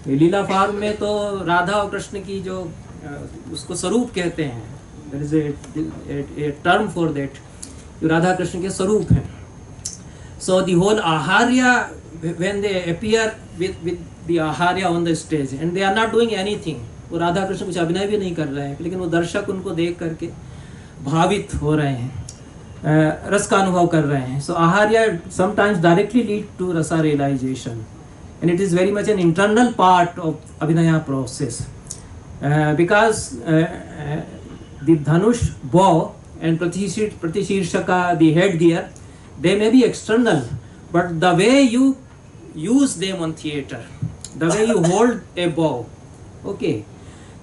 Leela form में तो राधा और कृष्ण की जो उसको स्वरूप कहते हैं, there is a term for that, जो राधा कृष्ण के स्वरूप हैं. So the whole aharya, when they appear with the aharya on the stage, and they are not doing anything, वो राधा कृष्ण कुछ अभिनय भी नहीं कर रहे हैं, लेकिन वो दर्शक उनको देख करके भावित हो रहे हैं, रस का अनुभव कर रहे हैं. So aharya sometimes directly lead to rasa realization, and it is very much an internal part of abhinaya process, because the dhanush bow and pratishirshaka, the headgear, they may be external, but the way you use them on theatre, the way you hold a bow, okay,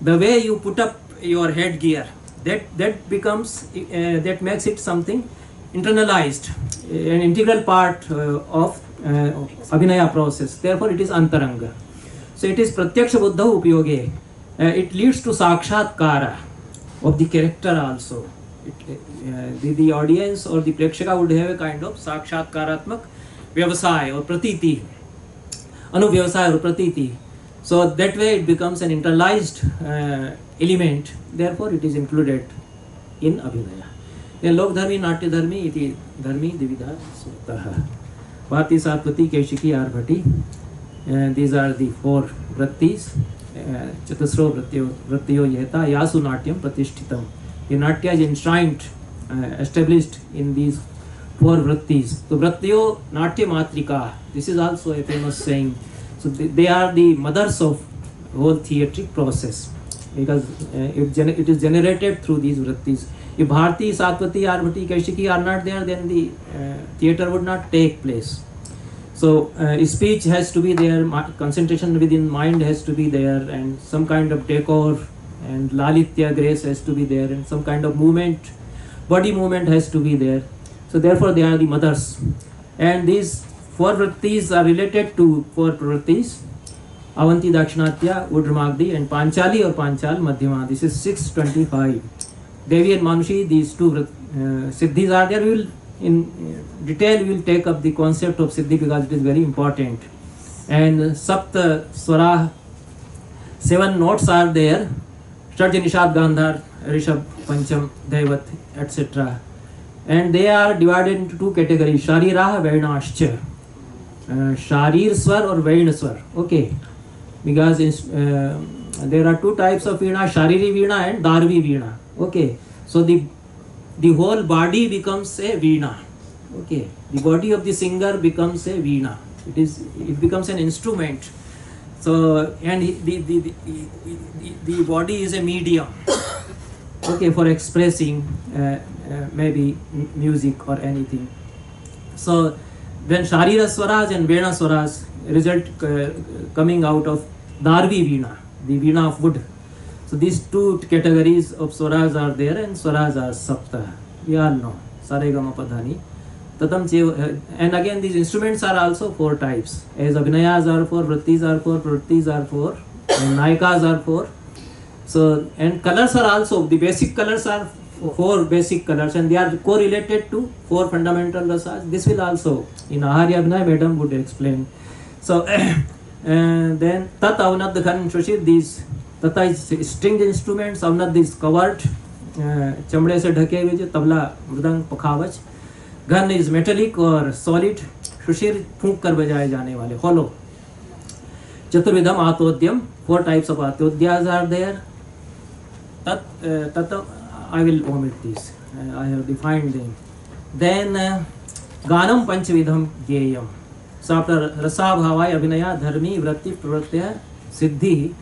the way you put up your headgear, that becomes that makes it something internalized, an integral part of Abhinaya process. Therefore, it is Antaranga. So it is Pratyaksha Buddha Upayoge. It leads to Sakshatkara of the character also. The audience or the Prekshaka would have a kind of Sakshatkaratmak Vyavasai or Pratiti, Anuvyavasai or Pratiti. So that way it becomes an internalized element. Therefore, it is included in Abhinaya. Then Lok Dharmi, Natya Dharmi, iti Dharmi Dividha Sutaha. Bharti Sarpati, Keshiki, Arbhati. These are the four vrittis. Chatusro Vrittiyo Yeta, Yasu Natyam Pratishtitam. The Natya is enshrined, established in these four vrittis. So Vrittiyo Natya Matrika. This is also a famous saying. So they are the mothers of whole theatric process, because it is generated through these vrittis. If Bharti, Satvati, Arbhati, Keshiki are not there, then the theatre would not take place. So speech has to be there, concentration within mind has to be there, and some kind of decor and lalitya, grace has to be there, and some kind of movement, body movement has to be there. So therefore they are the mothers. And these four vrittis are related to four vrittis: Avanti, Dakshinatya, Udramagdi, and Panchali or Panchal Madhyama. This is 625. Devi and Manushi, these two siddhis are there. We will, in detail, we will take up the concept of siddhi because it is very important. And Sapta Swara, 7 notes are there: Shadja, Nishad, Gandhar, Rishabh, Pancham, Daivat, etc. And they are divided into 2 categories: Sharira, Vainashcha. Sharir Swar or Vain Swar. Okay, because there are 2 types of Veena: Shariri Veena and Darvi Veena. Okay, so the whole body becomes a Veena. Okay, the body of the singer becomes a Veena. It becomes an instrument. So, and the body is a medium. Okay, for expressing maybe music or anything. So when Sharira Swaras and Vena Swaras result coming out of Darvi Veena, the Veena of wood. So these 2 categories of swaras are there, and swaras are sapta. We all know Saregama Padhani. Tatam Chev. And again, these instruments are also 4 types. As Abhinayas are 4, Vrittis are 4, Pravrittis are 4, and Nayikas are 4. So, and colors are also, the basic colors are 4 basic colors, and they are correlated to 4 fundamental rasas. This will also, in Aharya Abhinaya, Madam would explain. So, then Tat Avnad Ghan Shushir, these Tata is stringed instruments, Avnad is covered, chamde se dhake hue jo tabla, mridang, pakhavach. Ghan is metallic or solid, Shushir phunk kar bajaye jane wale, hollow. Chaturvidham Atodyam, 4 types of Atodyas are there. Tat, I will omit these. I have defined them. Then Ganam Panchavidham Geyam. So after Rasa Bhavai Abhinaya Dharmi Vritti Pravrittya Siddhi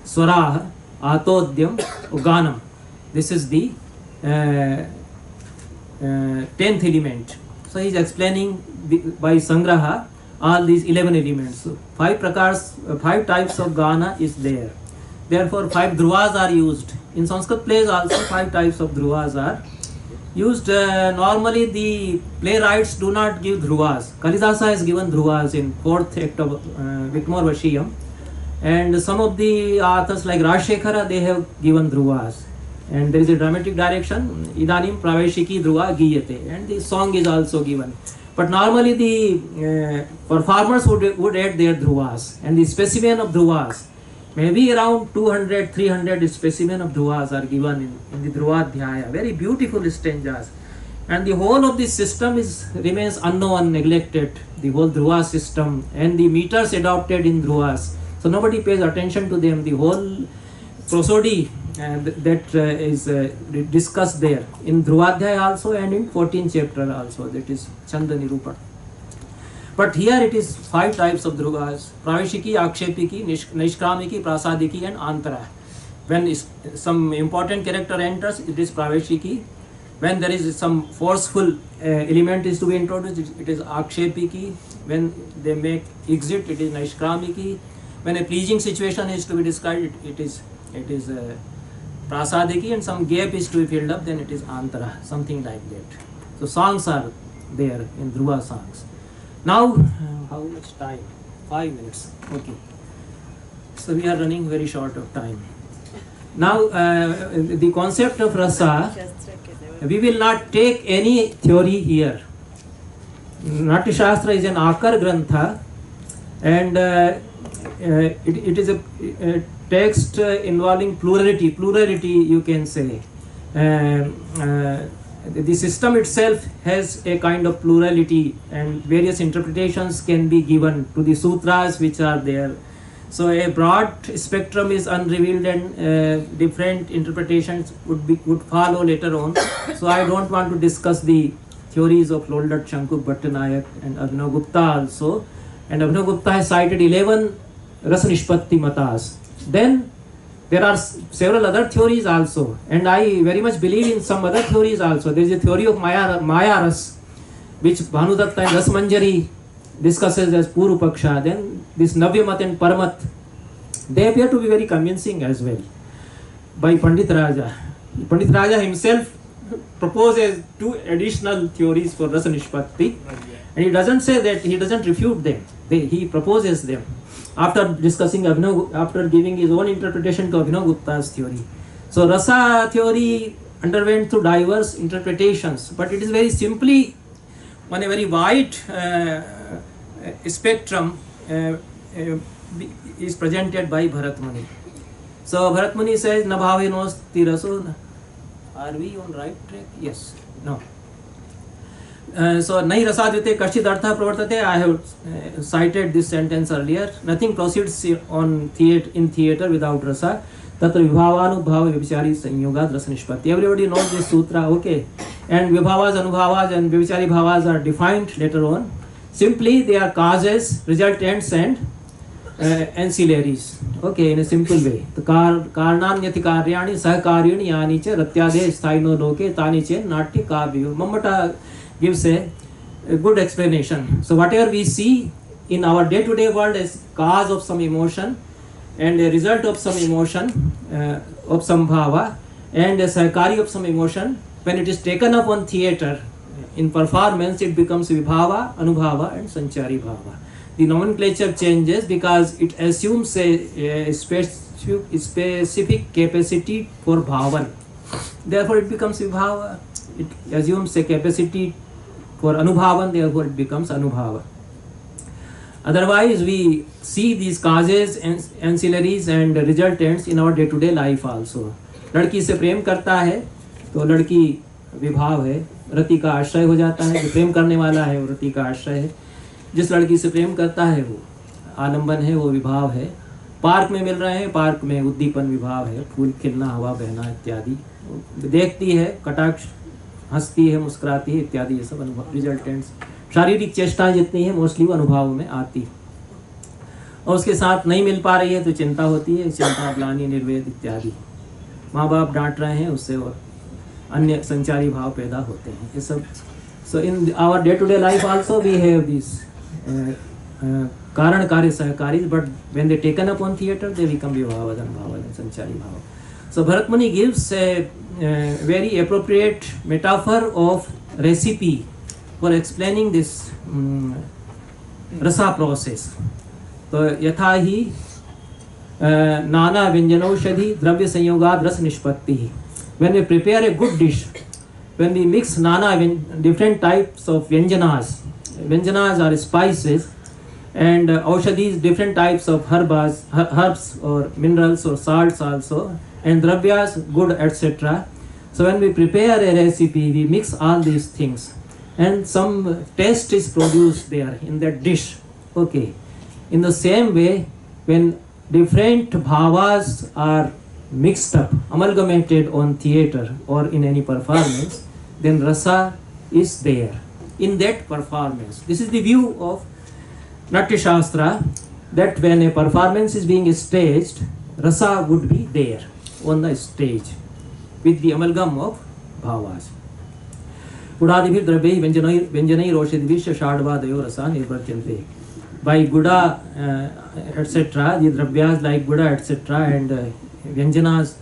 Swara Atodyam Ganam. This is the 10th element. So he is explaining by Sangraha all these 11 elements. So 5 types of Gana is there. Therefore 5 dhruvas are used. In Sanskrit plays also 5 types of dhruvas are used. Normally the playwrights do not give dhruvas. Kalidasa has given dhruvas in 4th act of Vikmor-Vashiyam. And some of the authors like Rajshekhara, they have given dhruvas. And there is a dramatic direction, Idanim Praveshiki Dhruva Giyate. And the song is also given. But normally the performers would add their dhruvas. And the specimen of dhruvas, maybe around 200, 300 specimen of dhruvas are given in the Dhruvadhyaya. Very beautiful stanzas. And the whole of this system remains unknown, neglected. The whole dhruva system and the meters adopted in dhruvas. So nobody pays attention to them. The whole prosody that is discussed there in Dhruvadhyaya also and in 14th chapter also, that is Chanda Nirupan. But here it is 5 types of dhruvas: Praveshiki, Akshepiki, Nishkramiki, Prasadiki and Antara. When some important character enters, it is Praveshiki. When there is some forceful element is to be introduced, it is Akshepiki. When they make exit, it is Nishkramiki. When a pleasing situation is to be described, it is Prasadiki, and some gap is to be filled up, then it is Antara, something like that. So songs are there in Dhruva songs. Now, how much time? 5 minutes. Okay. So we are running very short of time. Now, the concept of rasa, we will not take any theory here. Natya Shastra is an Akar Grantha, and it is a text involving plurality. Plurality, you can say. The system itself has a kind of plurality, and various interpretations can be given to the sutras which are there. So a broad spectrum is unrevealed, and different interpretations would follow later on. So I don't want to discuss the theories of Loldat Shankuk Bhattanayak and Abhinav Gupta also. And Abhinav Gupta has cited 11 Rasa Nishpatti Matas. Then there are several other theories also, and I very much believe in some other theories also. There is a theory of Maya Ras, which Bhanudatta and Rasmanjari discusses as Puru Paksha. Then this Navyamat and Paramat, they appear to be very convincing as well by Pandit Raja. Pandit Raja himself proposes 2 additional theories for Rasa Nishpatti, and he doesn't say that, he doesn't refute them. He proposes them after discussing after giving his own interpretation to Abhinav Gupta's theory. So Rasa theory underwent through diverse interpretations, but it is very simply on a very wide spectrum is presented by Bharat Muni. So Bharat Muni says, "Na bhavenosti raso." Are we on right track? Yes. No. So nahi rasadvite kashchid artha pravartate. I have cited this sentence earlier. Nothing proceeds in theatre without rasa. Tatra vibhavanubhava vibhachari sanyogad rasa nishpatti. Everybody knows this sutra, okay? And vibhavas, anubhavas and vibhachari bhavas are defined later on. Simply they are causes, resultants and ancillaries. Okay, in a simple way. The karnanyati karyani sahakaryani yani cha ratyade sthaino loke tani cha natya kavyo. Mamata gives a good explanation. So whatever we see in our day-to-day world as cause of some emotion and a result of some emotion, of some bhava, and a sahakari of some emotion, when it is taken up on theatre in performance, it becomes vibhava, anubhava and sanchari bhava. The nomenclature changes because it assumes a specific capacity for bhavan. Therefore it becomes vibhava. It assumes a capacity for anubhavan, therefore it becomes anubhava. Otherwise, we see these causes, ancillaries and resultants in our day-to-day life also. लड़की से प्रेम करता है तो लड़की विभाव है, रति का आश्रय हो जाता है. जो प्रेम करने वाला है वो रति का आश्रय है. जिस लड़की से प्रेम करता है वो आलम्बन है, वो विभाव है. पार्क में मिल रहे हैं, पार्क में उद्दीपन विभाव है, फूल खिलना, हवा बहना इत्यादि. देखती है, कटाक्ष, हंसती है, मुस्कुराती है इत्यादि, ये सब अनुभव रिजल्टेंट्स. शारीरिक चेष्टाएं जितनी है मोस्टली वो अनुभव में आती. और उसके साथ नहीं मिल पा रही है तो चिंता होती है, चिंता, ग्लानि, निर्वेद इत्यादि. माँ बाप डांट रहे हैं उससे और अन्य संचारी भाव पैदा होते हैं, ये सब. So in our day to day life also we have this कारण कार्य सहकारी, but when they taken up on theatre they become विभाव, अनुभव and संचारी भाव. So Bharat Muni gives a very appropriate metaphor of recipe for explaining this rasa process. तो यथा ही नाना व्यंजनौषधि द्रव्य संयोगाद रस निष्पत्ति. When we prepare a good dish, when we mix different types of vyanjanas are spices, and aushadhis, different types of herbs or minerals or salts also, and dravyas, good, etc. So when we prepare a recipe, we mix all these things and some taste is produced there in that dish. Okay. In the same way, when different bhavas are mixed up, amalgamated on theatre or in any performance, then rasa is there in that performance. This is the view of Natya Shastra, that when a performance is being staged, rasa would be there on the stage with the amalgam of bhavas. Gudadibhir dravyai vyanjanai roshadibhisha shadvadayo rasa nirvartyante. By guda etc., the dravyas like guda etc. and vyanjanas,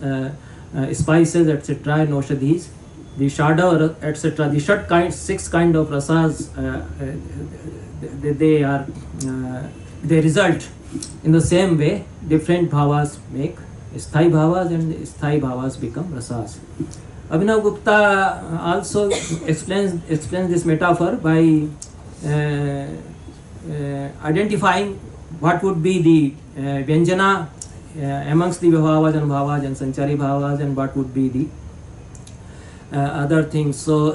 spices etc. and oshadhis, the Shada, etc. The six kind of rasas, they result in the same way. Different bhavas make sthai bhavas, and sthai bhavas become rasas. Abhinav Gupta also explains this metaphor by identifying what would be the Vyanjana amongst the bhavas and bhavas and sanchari bhavas, and what would be the other things. So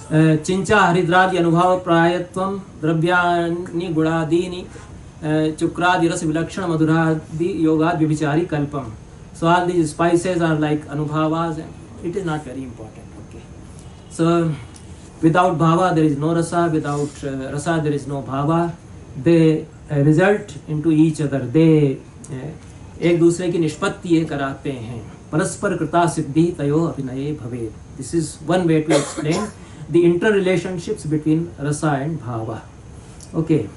Chincha Haridradi Anubhava Prayatvam Dravyani Gudadini Chukradi Ras Vilakshana Madhuradi Yogad Vibhichari Kalpam. So all these spices are like anubhavas, and it is not very important. Okay. So without bhava there is no rasa, without rasa there is no bhava. They result into each other. They एक दूसरे की निष्पत्ति ये कराते हैं. परस्पर कृता सिद्धि तयो अभिनये भवेत्. This is one way to explain the interrelationships between rasa and bhava. Okay.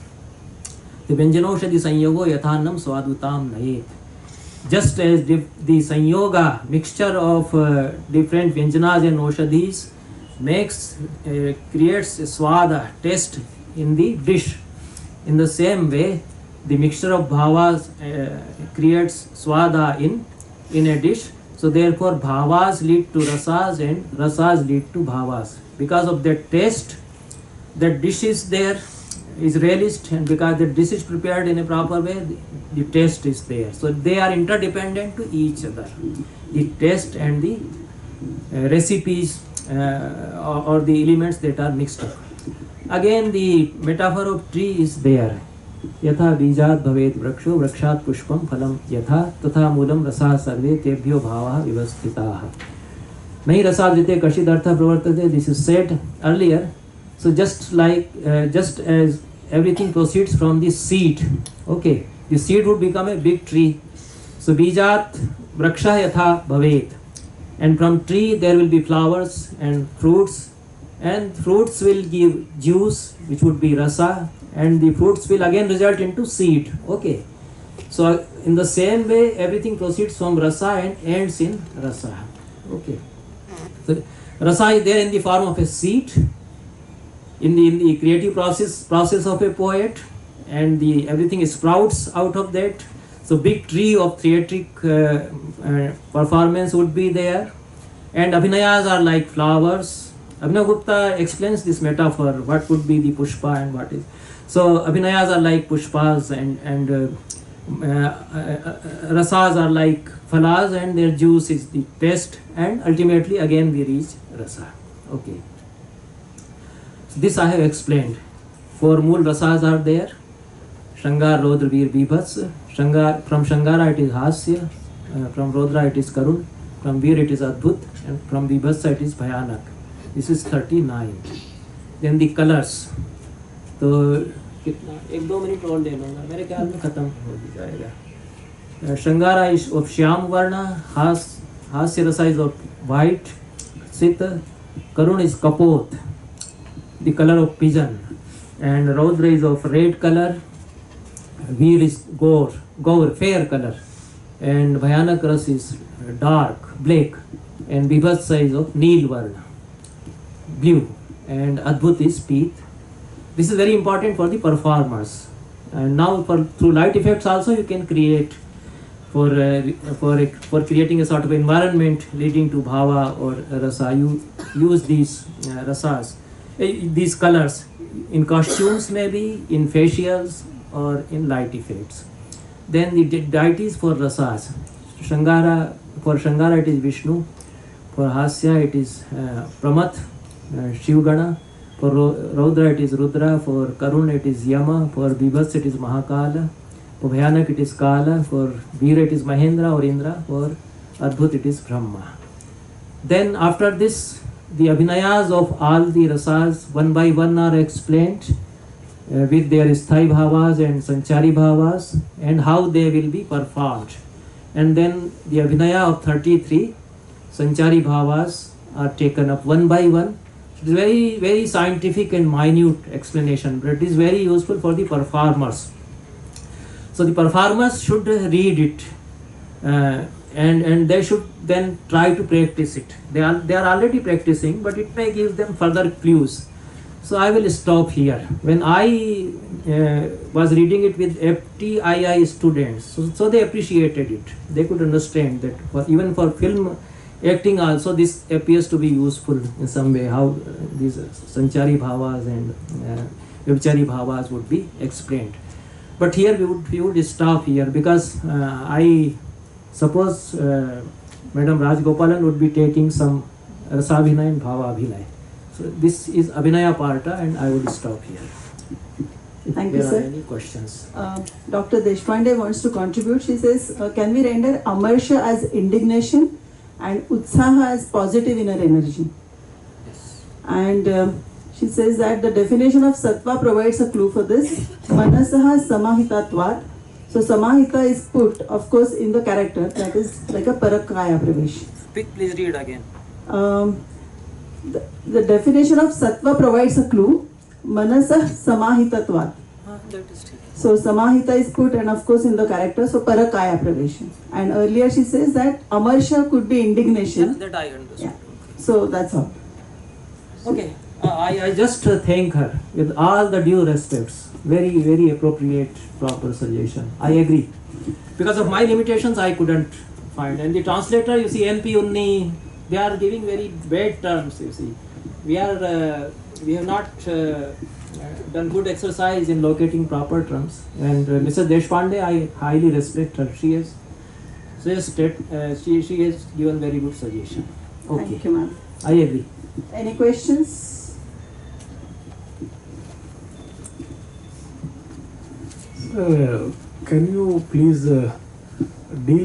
The Vyanjanoshadhi sanyogo yathanam swadutam nayet. Just as the sanyoga, mixture of different Vyanjanas and Oshadhis, creates a swada, taste in the dish. In the same way, the mixture of bhavas creates swada in a dish. So therefore bhavas lead to rasas and rasas lead to bhavas. Because of that taste, that dish is there, is relished, and because the dish is prepared in a proper way, the taste is there. So they are interdependent to each other. The taste and the recipes or the elements that are mixed up. Again, the metaphor of tree is there. यथा बीजात् भवेत् वृक्षो वृक्षात् पुष्पं फलं यथा तथा मूलं रसाः सर्वे तेभ्यो भावाः विवस्थिताः. नहि रसादृते कश्चित् अर्थः प्रवर्तते. This is said earlier. So just as everything proceeds from the seed, okay, the seed would become a big tree. So बीजात् वृक्षः यथा भवेत्, and from tree there will be flowers and fruits will give juice, which would be rasa, and the fruits will again result into seed. Okay, so in the same way everything proceeds from rasa and ends in rasa. Okay, so rasa is there in the form of a seed in the creative process of a poet, and everything sprouts out of that. So big tree of theatric performance would be there, and abhinayas are like flowers. Abhinav Gupta explains this metaphor, what would be the pushpa and what is. So abhinayas are like pushpas, and rasas are like phalas, and their juice is the taste, and ultimately again we reach rasa. Okay. So this I have explained. 4 mool rasas are there. Shangar, Rodra, Veer, Bibhats. From Shangara it is Hasya, from Rodra it is Karun, from Veer it is Adbhut, and from Bibhatsa it is Bhayanak. This is 39. Then the colors. तो कितना 1-2 minute और ले लूँगा, मेरे ख्याल में ख़त्म हो जाएगा. Shangara is of Shyam Varna, Hasya Rasa is of white, Sita, Karun is Kapoth, the color of pigeon, and Rodra is of red color, Veer is Gaur, fair color, and Bhayanak Ras is dark, black, and Bibhatsa is of Neel Varna, blue, and Adbhut is Peeth. This is very important for the performers. And now through light effects also you can create for creating a sort of environment leading to bhava or rasa. You use these rasas, these colors in costumes, maybe in facials or in light effects. Then the deities for rasas. For Shangara it is Vishnu, for Hasya it is Pramat, Shivgana, for Rodra it is Rudra, for Karun it is Yama, for Bibhats it is Mahakala, for Bhayanak it is Kala, for Veer it is Mahendra or Indra, for Adbhut it is Brahma. Then after this, the abhinayas of all the rasas one by one are explained with their sthai bhavas and sanchari bhavas and how they will be performed. And then the abhinaya of 33 sanchari bhavas are taken up one by one. It is very, very scientific and minute explanation, but it is very useful for the performers. So the performers should read it and they should then try to practice it. They are already practicing, but it may give them further clues. So I will stop here. When I was reading it with FTII students, so they appreciated it. They could understand that even for film acting also this appears to be useful in some way, how these Sanchari Bhavas and Vyabhichari Bhavas would be explained. But here we would stop here, because I suppose Madam Rajgopalan would be taking some Rasabhinay and Bhava Abhinay. So this is Abhinaya Parta, and I would stop here. If Thank you, there sir. are any questions. Dr. Deshpande wants to contribute. She says, can we render Amarsha as indignation and Utsaha as positive inner energy? Yes. And she says that the definition of Sattva provides a clue for this. Manasaha Samahitatvat. So Samahita is put, of course, in the character, that is like a Parakaya Pravesh. Please read again. The definition of Sattva provides a clue. Manasah Samahitatvat. That is true. So Samahita is put, and of course in the character, so Parakaya Pravesha. And earlier she says that Amarsha could be indignation. That I understood. Yeah. So that's all. Okay. I just thank her with all the due respects. Very, very appropriate, proper suggestion. I agree. Because of my limitations, I couldn't find. And the translator, you see, NP Unni, they are giving very bad terms, you see. We have not done good exercise in locating proper terms. And Mrs. Deshpande, I highly respect her. She has suggested, she has given very good suggestion. Okay. Thank you, ma'am. I agree. Any questions? Can you please deal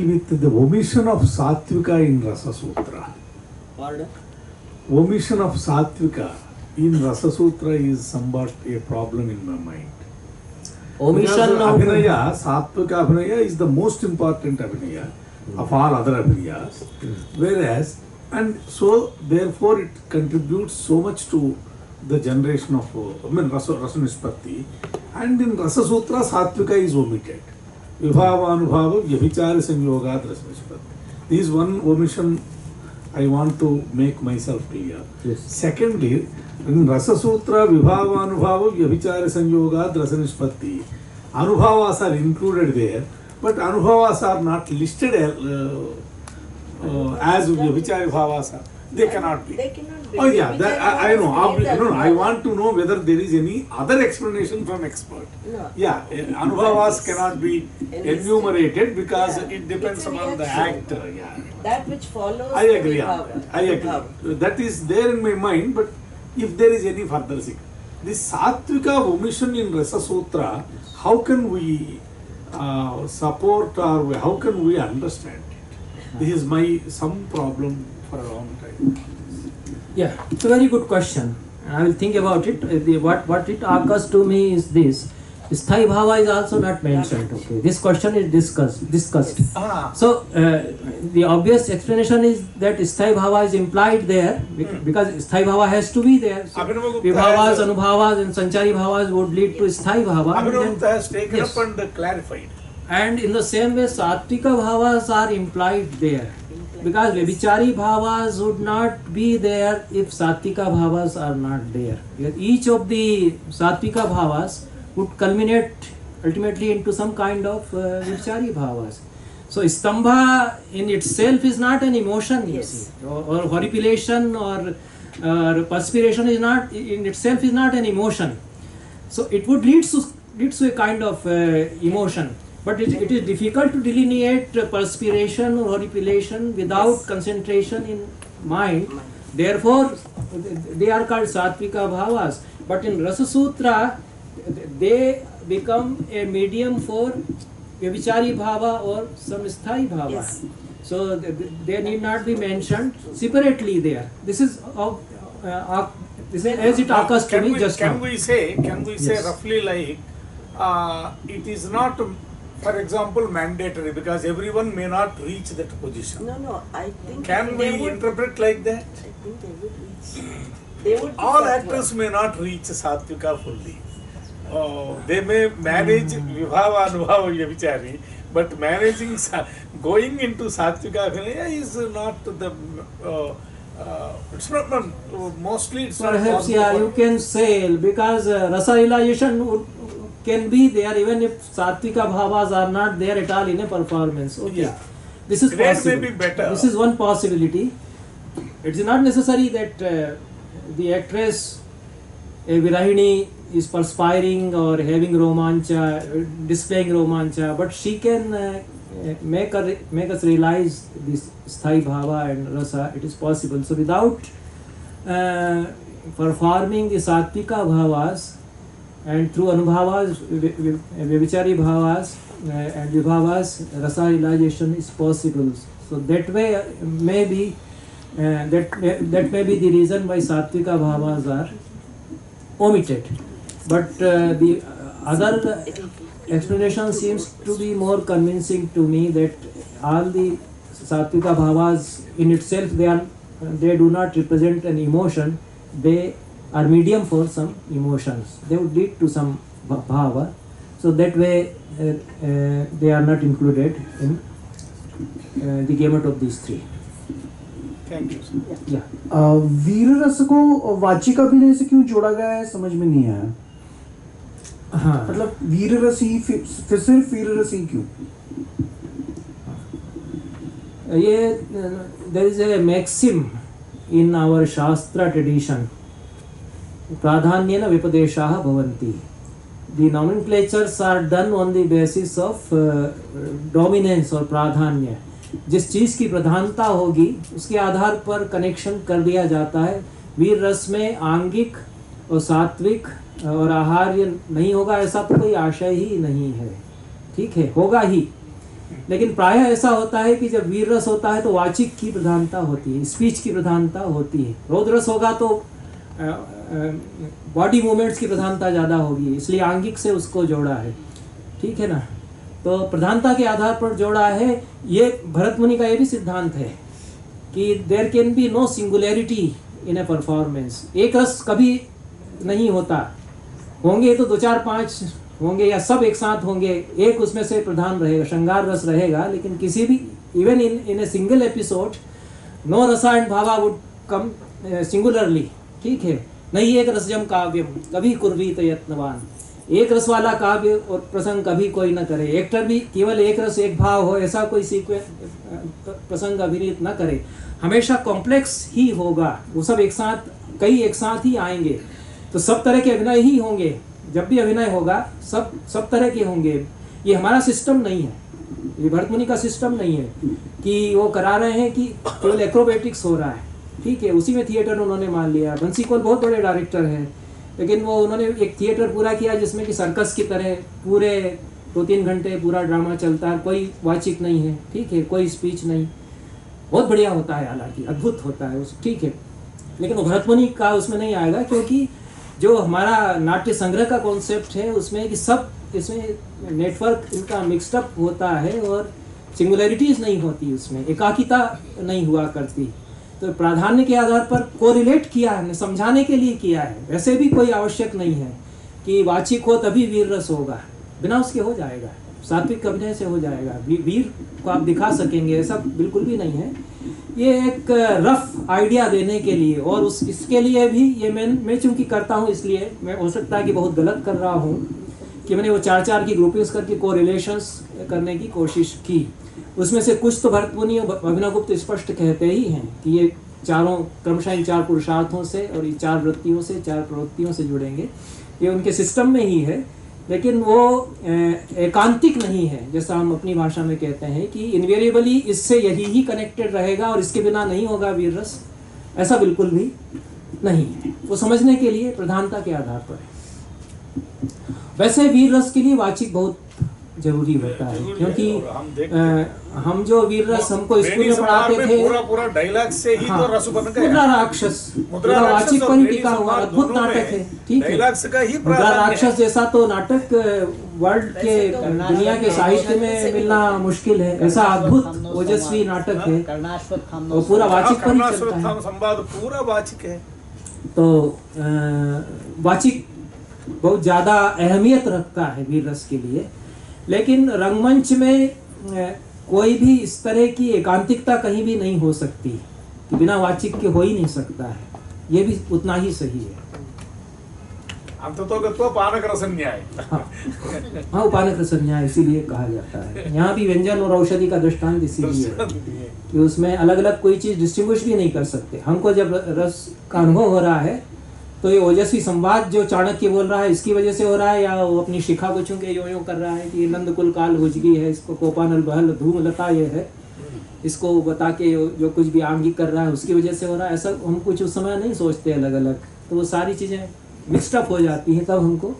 with the omission of Sattvika in Rasa Sutra? Pardon? Omission of Sattvika in Rasa Sutra is somewhat a problem in my mind. Omission Because of Abhinaya, Sattvika Abhinaya is the most important Abhinaya of all other Abhinayas. Whereas, and so therefore it contributes so much to the generation of, Rasa Nispatti. And in Rasa Sutra, Sattvika is omitted. Vibhava Anubhava Vyabhichari Sanyogat Rasa Nispatti. This is one omission I want to make myself clear. Yes. Secondly, in Rasa Sutra, Vibhava Anubhava Vyabhichari Sanyogat Rasa Nispatti, Anubhavas are included there, but Anubhavas are not listed as Vyabhichari Bhavas are. They cannot be. They cannot be. Oh yeah, that, I know. No, I want to know whether there is any other explanation from expert. No. Yeah, Anubhavas cannot be enumerated because Yeah. it depends It's a upon the reaction. actor. Yeah, That which follows. I agree the on Vibhava. that. I agree. That is there in my mind, but if there is any further thing, this Sattvika omission in Rasa Sutra, how can we support or how can we understand it? This is my some problem for a long time. Yeah, it's a very good question. I will think about it. What it occurs to me is this: Sthai Bhava is also not mentioned. Okay, this question is discussed. So the obvious explanation is that Sthai Bhava is implied there because Sthai Bhava has to be there. So Vibhavas, Anubhavas, and Sanchari Bhavas would lead to Sthai Bhava. And Abhinavagupta then- has taken yes. up and clarified. And in the same way, Sattvika Bhavas are implied there. Because Vyabhichari Bhavas would not be there if Sattvika Bhavas are not there. Because each of the Sattvika Bhavas would culminate ultimately into some kind of Vyabhichari Bhavas. So Stambha in itself is not an emotion, you Yes. see. Or horripilation or perspiration is not, in itself is not an emotion. So it would lead to a kind of emotion. But it is difficult to delineate perspiration or horripilation without Yes. concentration in mind. Therefore, they are called Sattvika Bhavas. But in Rasa Sutra, they become a medium for Vyabhichari Bhava or some Sthai Bhava. Yes. So they need not be mentioned separately there. This is as it occurs to me just now. Can we say Yes. roughly like it is not, for example, mandatory because everyone may not reach that position. No, I think Can they we would, interpret like that? I think they would reach. They would be All Sattva. actors may not reach Sattvika fully. They may manage Vibhava Anubhava Vyabhichari, but managing going into Satvika Abhinaya is not the it's not mostly it's not Perhaps, possible yeah, for- you can say, because rasa realization can be there even if sattvika bhavas are not there at all in a performance. Okay, Yeah. this is Grade may possible. be better. This is one possibility. It is not necessary that the actress, a virahini, is perspiring or having romancha, displaying romancha, but she can make us realize this sthai bhava and rasa. It is possible. So without performing the sattvika bhavas and through anubhavas, vivichari bhavas and vibhavas, rasa realization is possible. So that way maybe that may be the reason why sattvika bhavas are omitted. But the other explanation seems to be more convincing to me, that all the sattvika bhavas in itself, they do not represent an emotion. They are medium for some emotions. They would lead to some bhava. So that way they are not included in the gamut of these three. Thank you, sir. Yeah. वीर रस को वाचिक अभिनय से क्यों जोड़ा गया है, समझ में नहीं आया. हाँ. मतलब वीर रस ही फिर सिर्फ वीर रस ही क्यों? ये there is a maxim in our Shastra tradition, pradhanyena vipadeshaha bhavanti. The nomenclatures are done on the basis of dominance or pradhanya. जिस चीज की प्रधानता होगी उसके आधार पर कनेक्शन कर दिया जाता है. वीर रस में आंगिक और सात्विक और आहार्य नहीं होगा, ऐसा तो कोई आशय ही नहीं है. ठीक है, होगा ही, लेकिन प्रायः ऐसा होता है कि जब वीर रस होता है तो वाचिक की प्रधानता होती है, स्पीच की प्रधानता होती है. रौद्र रस होगा तो बॉडी मूवमेंट्स की प्रधानता ज़्यादा होगी, इसलिए आंगिक से उसको जोड़ा है. ठीक है ना. तो प्रधानता के आधार पर जोड़ा है. ये भरत मुनि का ये भी सिद्धांत है कि there can be no singularity in a performance. एक रस कभी नहीं होता, होंगे तो 2 4 5 होंगे या सब एक साथ होंगे, एक उसमें से प्रधान रहेगा, श्रृंगार रस रहेगा. लेकिन किसी भी even in a single episode no रसा एंड भावा वुड कम सिंगुलरली. ठीक है. नहीं एक रसजम काव्यम कभी कुर्वीत यत्नवान. एक रस वाला काव्य और प्रसंग कभी कोई न करे. एक्टर भी केवल एक रस एक भाव हो ऐसा कोई सीक्वेंस प्रसंग अभिनीत न करे. हमेशा कॉम्प्लेक्स ही होगा. वो सब एक साथ, कई एक साथ ही आएंगे. तो सब तरह के अभिनय ही होंगे. जब भी अभिनय होगा सब तरह के होंगे. ये हमारा सिस्टम नहीं है, ये भरत मुनि का सिस्टम नहीं है कि वो करा रहे हैं कि केवल एक्रोबेटिक्स हो रहा है. ठीक है, उसी में थिएटर उन्होंने मान लिया. बंसी कौल बहुत बड़े डायरेक्टर हैं, लेकिन वो उन्होंने एक थिएटर पूरा किया जिसमें कि सर्कस की तरह पूरे 2-3 घंटे पूरा ड्रामा चलता है, कोई वाचिक नहीं है. ठीक है, कोई स्पीच नहीं. बहुत बढ़िया होता है, हालांकि अद्भुत होता है. ठीक है, लेकिन वो भरत मुनि का उसमें नहीं आएगा, क्योंकि जो हमारा नाट्य संग्रह का कॉन्सेप्ट है उसमें कि सब इसमें नेटवर्क इनका मिक्सडअप होता है और सिंगुलरिटीज नहीं होती, उसमें एकाकिता नहीं हुआ करती. तो प्राधान्य के आधार पर कोरिलेट किया है, समझाने के लिए किया है. वैसे भी कोई आवश्यक नहीं है कि वाचिक हो तभी वीर रस होगा, बिना उसके हो जाएगा. सात्विक अभिनय से हो जाएगा. वीर को आप दिखा सकेंगे, ऐसा बिल्कुल भी नहीं है. ये एक रफ आइडिया देने के लिए, और इसके लिए भी ये मैं चूंकि करता हूँ, इसलिए मैं हो सकता है कि बहुत गलत कर रहा हूँ कि मैंने वो 4 की ग्रुपिंग्स करके कोरिलेशंस करने की कोशिश की. उसमें से कुछ तो भरत मुनि और अभिनवगुप्त स्पष्ट कहते ही हैं कि ये चारों क्रमशः इन 4 पुरुषार्थों से और ये 4 वृत्तियों से, 4 प्रवृत्तियों से जुड़ेंगे. ये उनके सिस्टम में ही है, लेकिन वो एकांतिक नहीं है, जैसा हम अपनी भाषा में कहते हैं कि इनवेरिएबली इससे यही ही कनेक्टेड रहेगा और इसके बिना नहीं होगा वीर रस. ऐसा बिल्कुल भी नहीं है. वो समझने के लिए प्रधानता के आधार पर है. वैसे वीर रस के लिए वाचिक बहुत जरूरी होता है, क्योंकि हम जो वीर रस हमको स्कूल में पढ़ाते थे, पूरा डायलॉग से ही तो रस बन गया. मुद्रा राक्षस, मुद्रा वाचिक पर ही टिका हुआ अद्भुत नाटक है. ठीक है, मुद्रा राक्षस जैसा तो नाटक वर्ल्ड के, दुनिया के साहित्य में मिलना मुश्किल है. ऐसा अद्भुत ओजस्वी नाटक है, वो पूरा वाचिक पर ही चलता है. संवाद पूरा वाचिक है. तो वाचिक बहुत ज्यादा अहमियत रखता है वीर रस के लिए. लेकिन रंगमंच में कोई भी इस तरह की एकांतिकता कहीं भी नहीं हो सकती कि बिना वाचिक के हो ही नहीं सकता है, ये भी उतना ही सही है। अंततो गत्वा पानकरस न्याय। हाँ, उपानक संज्ञा इसीलिए कहा जाता है। यहाँ भी व्यंजन और औषधि का दृष्टांत इसीलिए है कि उसमें अलग अलग कोई चीज डिस्टिंग्विश भी नहीं कर सकते। हमको जब रस का अनुभव हो रहा है तो ये ओजस्वी संवाद जो चाणक्य बोल रहा है इसकी वजह से हो रहा है, या वो अपनी शिखा को चूंकि यो कर रहा है कि नंदकुल काल हुजगी है, इसको कोपानल बहल धूम लता ये है, इसको बता के जो कुछ भी आंगिक कर रहा है उसकी वजह से हो रहा है, ऐसा हम कुछ उस समय नहीं सोचते अलग अलग। तो वो सारी चीजें मिक्सड अप हो जाती हैं, तब हमको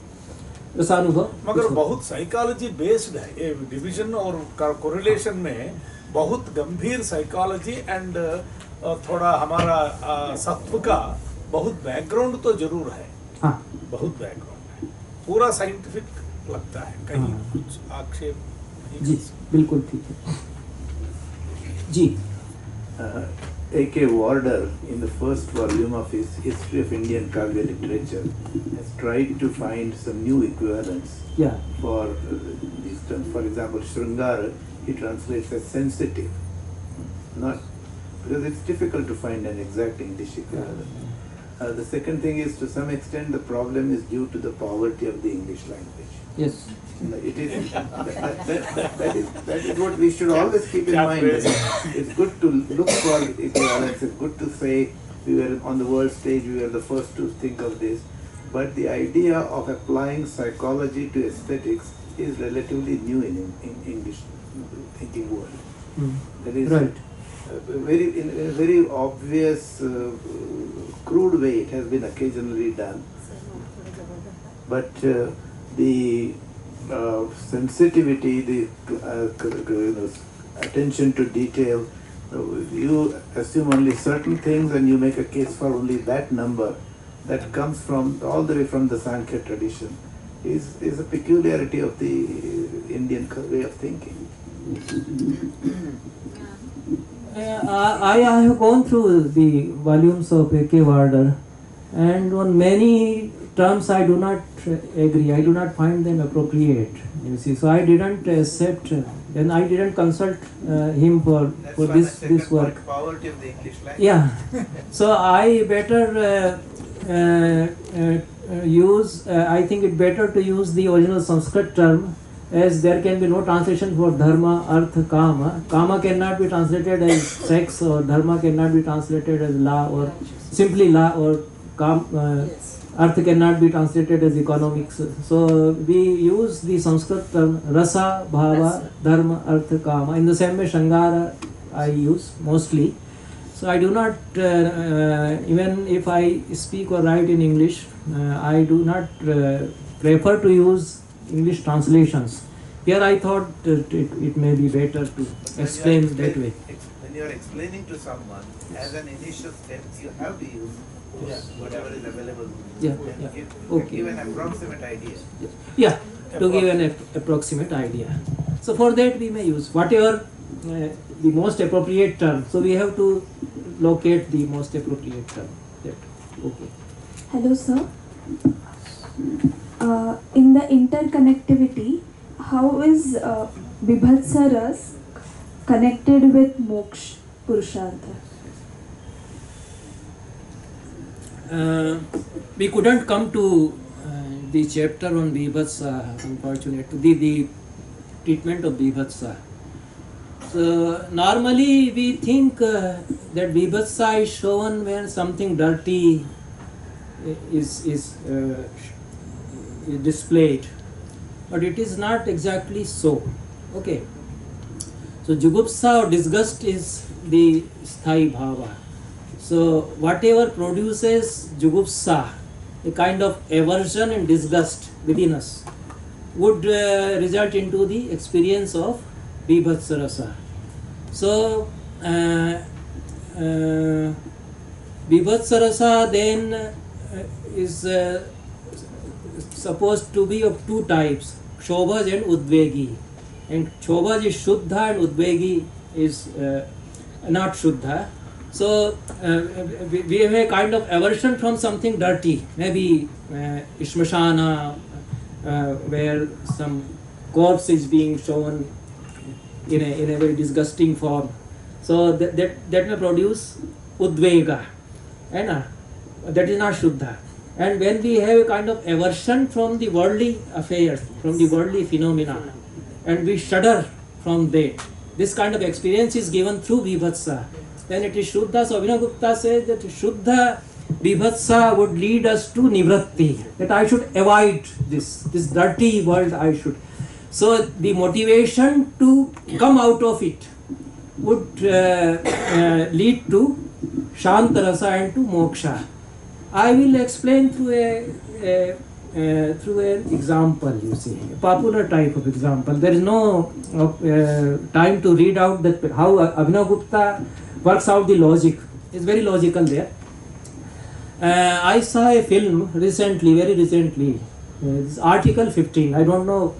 रसानुभव। मगर बहुत साइकोलॉजी बेस्ड है ये डिवीजन और कोरिलेशन में, बहुत गंभीर साइकोलॉजी एंड थोड़ा हमारा सत्व का बहुत बैकग्राउंड तो जरूर है। हाँ बहुत बैकग्राउंड है, पूरा साइंटिफिक लगता है, कहीं हाँ। कुछ आक्षेप नहीं जी कर सकते। बिल्कुल ठीक है जी। A.K. Warder, in the first volume of his History of Indian Kavya Literature, has tried to find some new equivalents या for these terms. For example, Sringara, he translates as sensitive, not because it's difficult to find an exact English equivalent. The second thing is, to some extent, the problem is due to the poverty of the English language. Yes It is that is what we should always keep in mind. It's good to look for equivalence. It's good to say we were on the world stage. We were the first to think of this. But the idea of applying psychology to aesthetics is relatively new in English thinking world. That is right in a very obvious, crude way. It has been occasionally done. But the sensitivity, the attention to detail, you assume only certain things and you make a case for only that number that comes from all the way from the Sankhya tradition is a peculiarity of the Indian way of thinking. I have gone through the volumes of A.K. Warder, and on many terms I do not agree. I do not find them appropriate. You see, so I didn't accept, and I didn't consult him for this work. Poverty of the English language. Yeah, so I better use. I think it better to use the original Sanskrit term, as there can be no translation for dharma, artha, kama. Kama cannot be translated as sex, or dharma cannot be translated as law, or simply law, or artha cannot be translated as economics. So we use the Sanskrit term rasa, bhava, dharma, artha, kama. In the same way, Shangara I use mostly. So I do not, even if I speak or write in English, I do not prefer to use English translations. Here I thought it may be better to explain that way. When you are explaining to someone, as an initial step, you have to use whatever is available. Yeah, And yeah. give an approximate idea. Yeah, to give an approximate idea. So for that we may use whatever the most appropriate term. So we have to locate the most appropriate term. That. Okay. Hello, sir. In the interconnectivity, how is Bibhatsa Ras connected with Moksha Purushartha? We couldn't come to the chapter on Bibhatsa, unfortunately, the treatment of Bibhatsa. So normally we think that Bibhatsa is shown when something dirty is displayed, but it is not exactly so. Okay. So Jugupsa or disgust is the sthai bhava. So whatever produces Jugupsa, a kind of aversion and disgust within us, would result into the experience of Bibhatsa rasa. So Bibhatsa rasa then is supposed to be of two types, Shobhaj and Udvegi. And Shobhaj is Shuddha and Udvegi is not Shuddha. So we have a kind of aversion from something dirty, maybe Ishmashana, where some corpse is being shown in a very disgusting form. So that may produce udvega, and that is not Shuddha. And when we have a kind of aversion from the worldly affairs, from the worldly phenomena, and we shudder from that, this kind of experience is given through Vibhatsa, then it is Shuddha. So Abhinavagupta says that Shuddha Vibhatsa would lead us to Nivratti, that I should avoid this dirty world I should. So the motivation to come out of it would lead to Shantarasa and to Moksha. I will explain through an example, you see, a popular type of example. There is no time to read out that how Abhinavagupta works out the logic. It's very logical there. I saw a film recently, very recently. It's Article 15. I don't know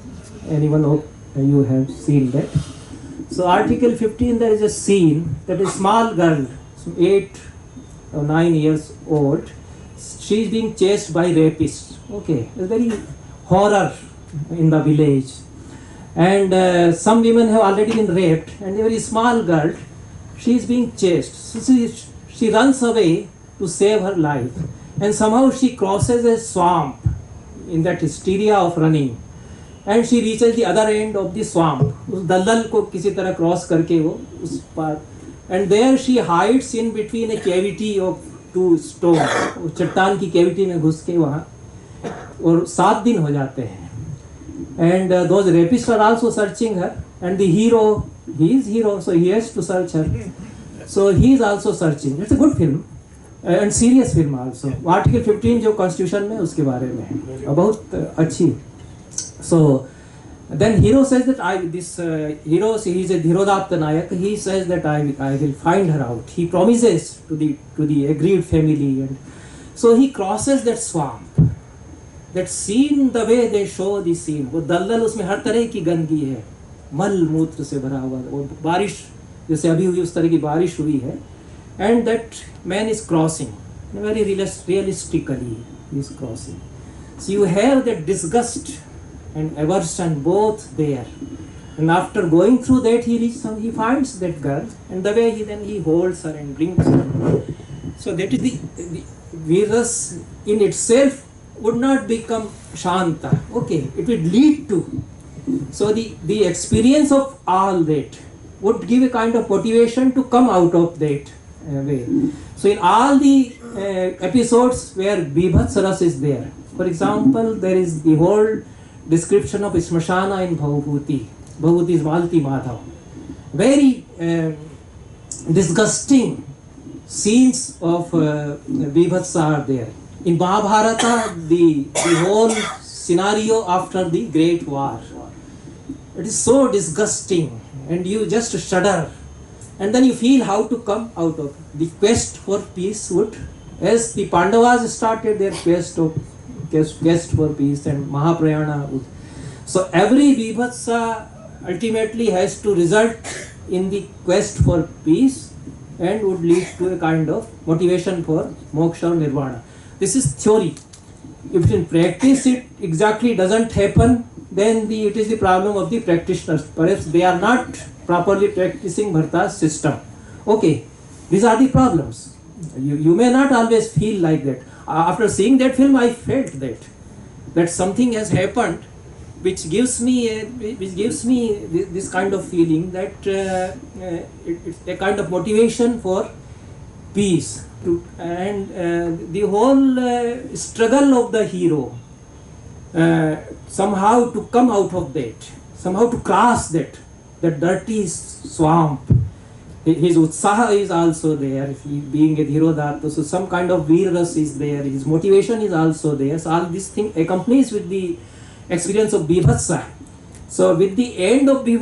anyone of you have seen that. So Article 15, there is a scene that a small girl, 8 or 9 years old, she is being chased by rapists. Okay, it's very horror in the village. And some women have already been raped, and a very small girl, she is being chased. So she runs away to save her life, and somehow she crosses a swamp in that hysteria of running, and she reaches the other end of the swamp. उस दलदल को किसी तरह cross करके वो उस पार, and there she hides in between a cavity of 2 stones. वो चट्टान की कैविटी में घुस के वहाँ, और 7 दिन हो जाते हैं. And those rapists are also searching her, and the hero, he is hero, so he has to search her. So he is also searching. It's a good film. And serious film also. Article 15 जो constitution में उसके बारे में है, बहुत अच्छी. So then hero says that hero, he is a धीरोदात्त नायक. He says that I will find her out. He promises to the agreed family, and so he crosses that swamp. That scene, the way they show the scene, वो दलदल, उसमें हर तरह की गंदगी है, मल मूत्र से भरा हुआ, वो बारिश जैसे अभी हुई उस तरह की बारिश हुई है. And that man is crossing, very realistically he is crossing. So you have that disgust and aversion both there. And after going through that, he finds that girl, and the way he holds her and brings her. So that is the virus in itself would not become Shanta. Okay, it would lead to. So the experience of all that would give a kind of motivation to come out of that way. So in all the episodes where Bibhatsaras is there, for example, there is the whole description of Smashana in Bhavabhuti. Bhavabhuti is Malti Madhav. Very disgusting scenes of Bibhatsa are there. In Mahabharata, the whole scenario after the Great War, it is so disgusting, and you just shudder. And then you feel how to come out of the quest for peace would, as the Pandavas started their quest for peace, and Mahaprayana would. So every Bibhatsa ultimately has to result in the quest for peace and would lead to a kind of motivation for moksha or nirvana. This is theory. If in practice it exactly doesn't happen, then it is the problem of the practitioners. Perhaps they are not properly practicing Bharta's system. Okay, these are the problems. You may not always feel like that. After seeing that film, I felt that something has happened, which gives me this kind of feeling that it's a kind of motivation for peace. And the whole struggle of the hero, somehow to come out of that, somehow to cross that dirty swamp. His utsaha is also there, being a dhirodatta, so some kind of virus is there, his motivation is also there. So all this thing accompanies with the experience of Bibhatsa. So with the end of the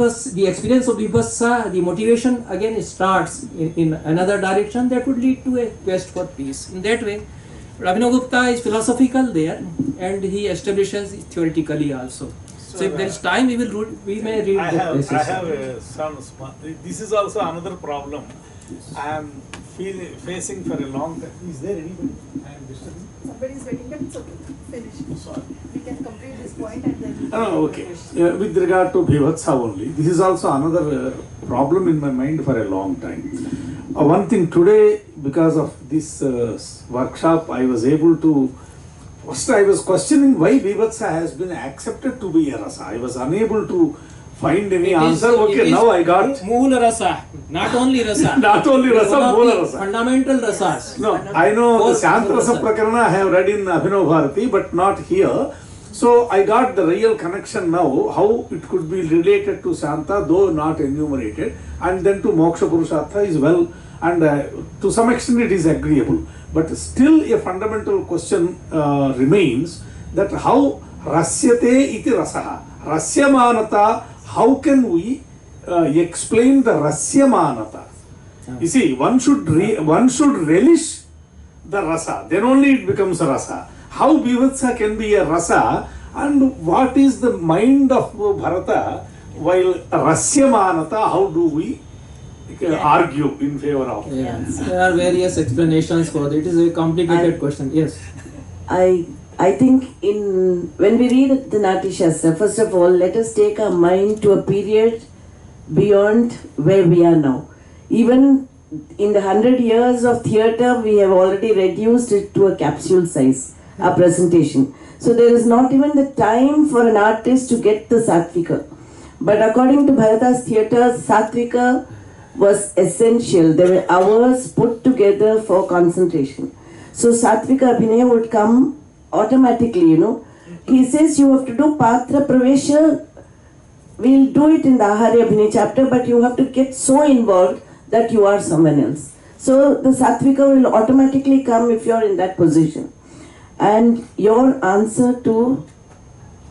experience of Bibhatsa, the motivation again starts in another direction that would lead to a quest for peace. In that way, Abhinavagupta is philosophical there, and he establishes theoretically also. So if there is time, we may read I that passage. have some. This is also another problem. I am facing for a long time. Is there anybody? I am disturbing. Somebody is waiting, but it's okay. Finish. Sorry. We can complete this point and then. Oh, okay. With regard to Bhivatsa only, this is also another problem in my mind for a long time. One thing today, because of this workshop, I was able to. First, I was questioning why Bhivatsa has been accepted to be a rasa. I was unable to find any answer. Okay, now I got. Moola rasa, not only rasa. Not only It is rasa, one of moola the rasa. Fundamental rasas. No, I know Four the Shantarasa rasa. Prakarana I have read in Abhinav Bharati, but not here. So I got the real connection now, how it could be related to Shanta, though not enumerated, and then to Moksha Purushartha is well, and to some extent it is agreeable. But still a fundamental question remains that how rasyate iti rasaha, rasyamanata, how can we explain the rasyamanata? You see, one should relish the rasa, then only it becomes a rasa. How Bhivatsa can be a rasa, and what is the mind of Bharata while rasyamanata, how do we argue in favor of? Yeah. There are various explanations for it. It is a complicated question. Yes. I think when we read the Nati Shastra, first of all, let us take our mind to a period beyond where we are now. Even in the 100 years of theatre, we have already reduced it to a capsule size, our presentation. So there is not even the time for an artist to get the Satvika. But according to Bharata's theatre, Satvika was essential. There were hours put together for concentration. So Satvika Abhinaya would come automatically, you know. He says you have to do Patra Pravesha. We'll do it in the Ahari Abhinaya chapter, but you have to get so involved that you are someone else. So the Satvika will automatically come if you are in that position. And your answer to,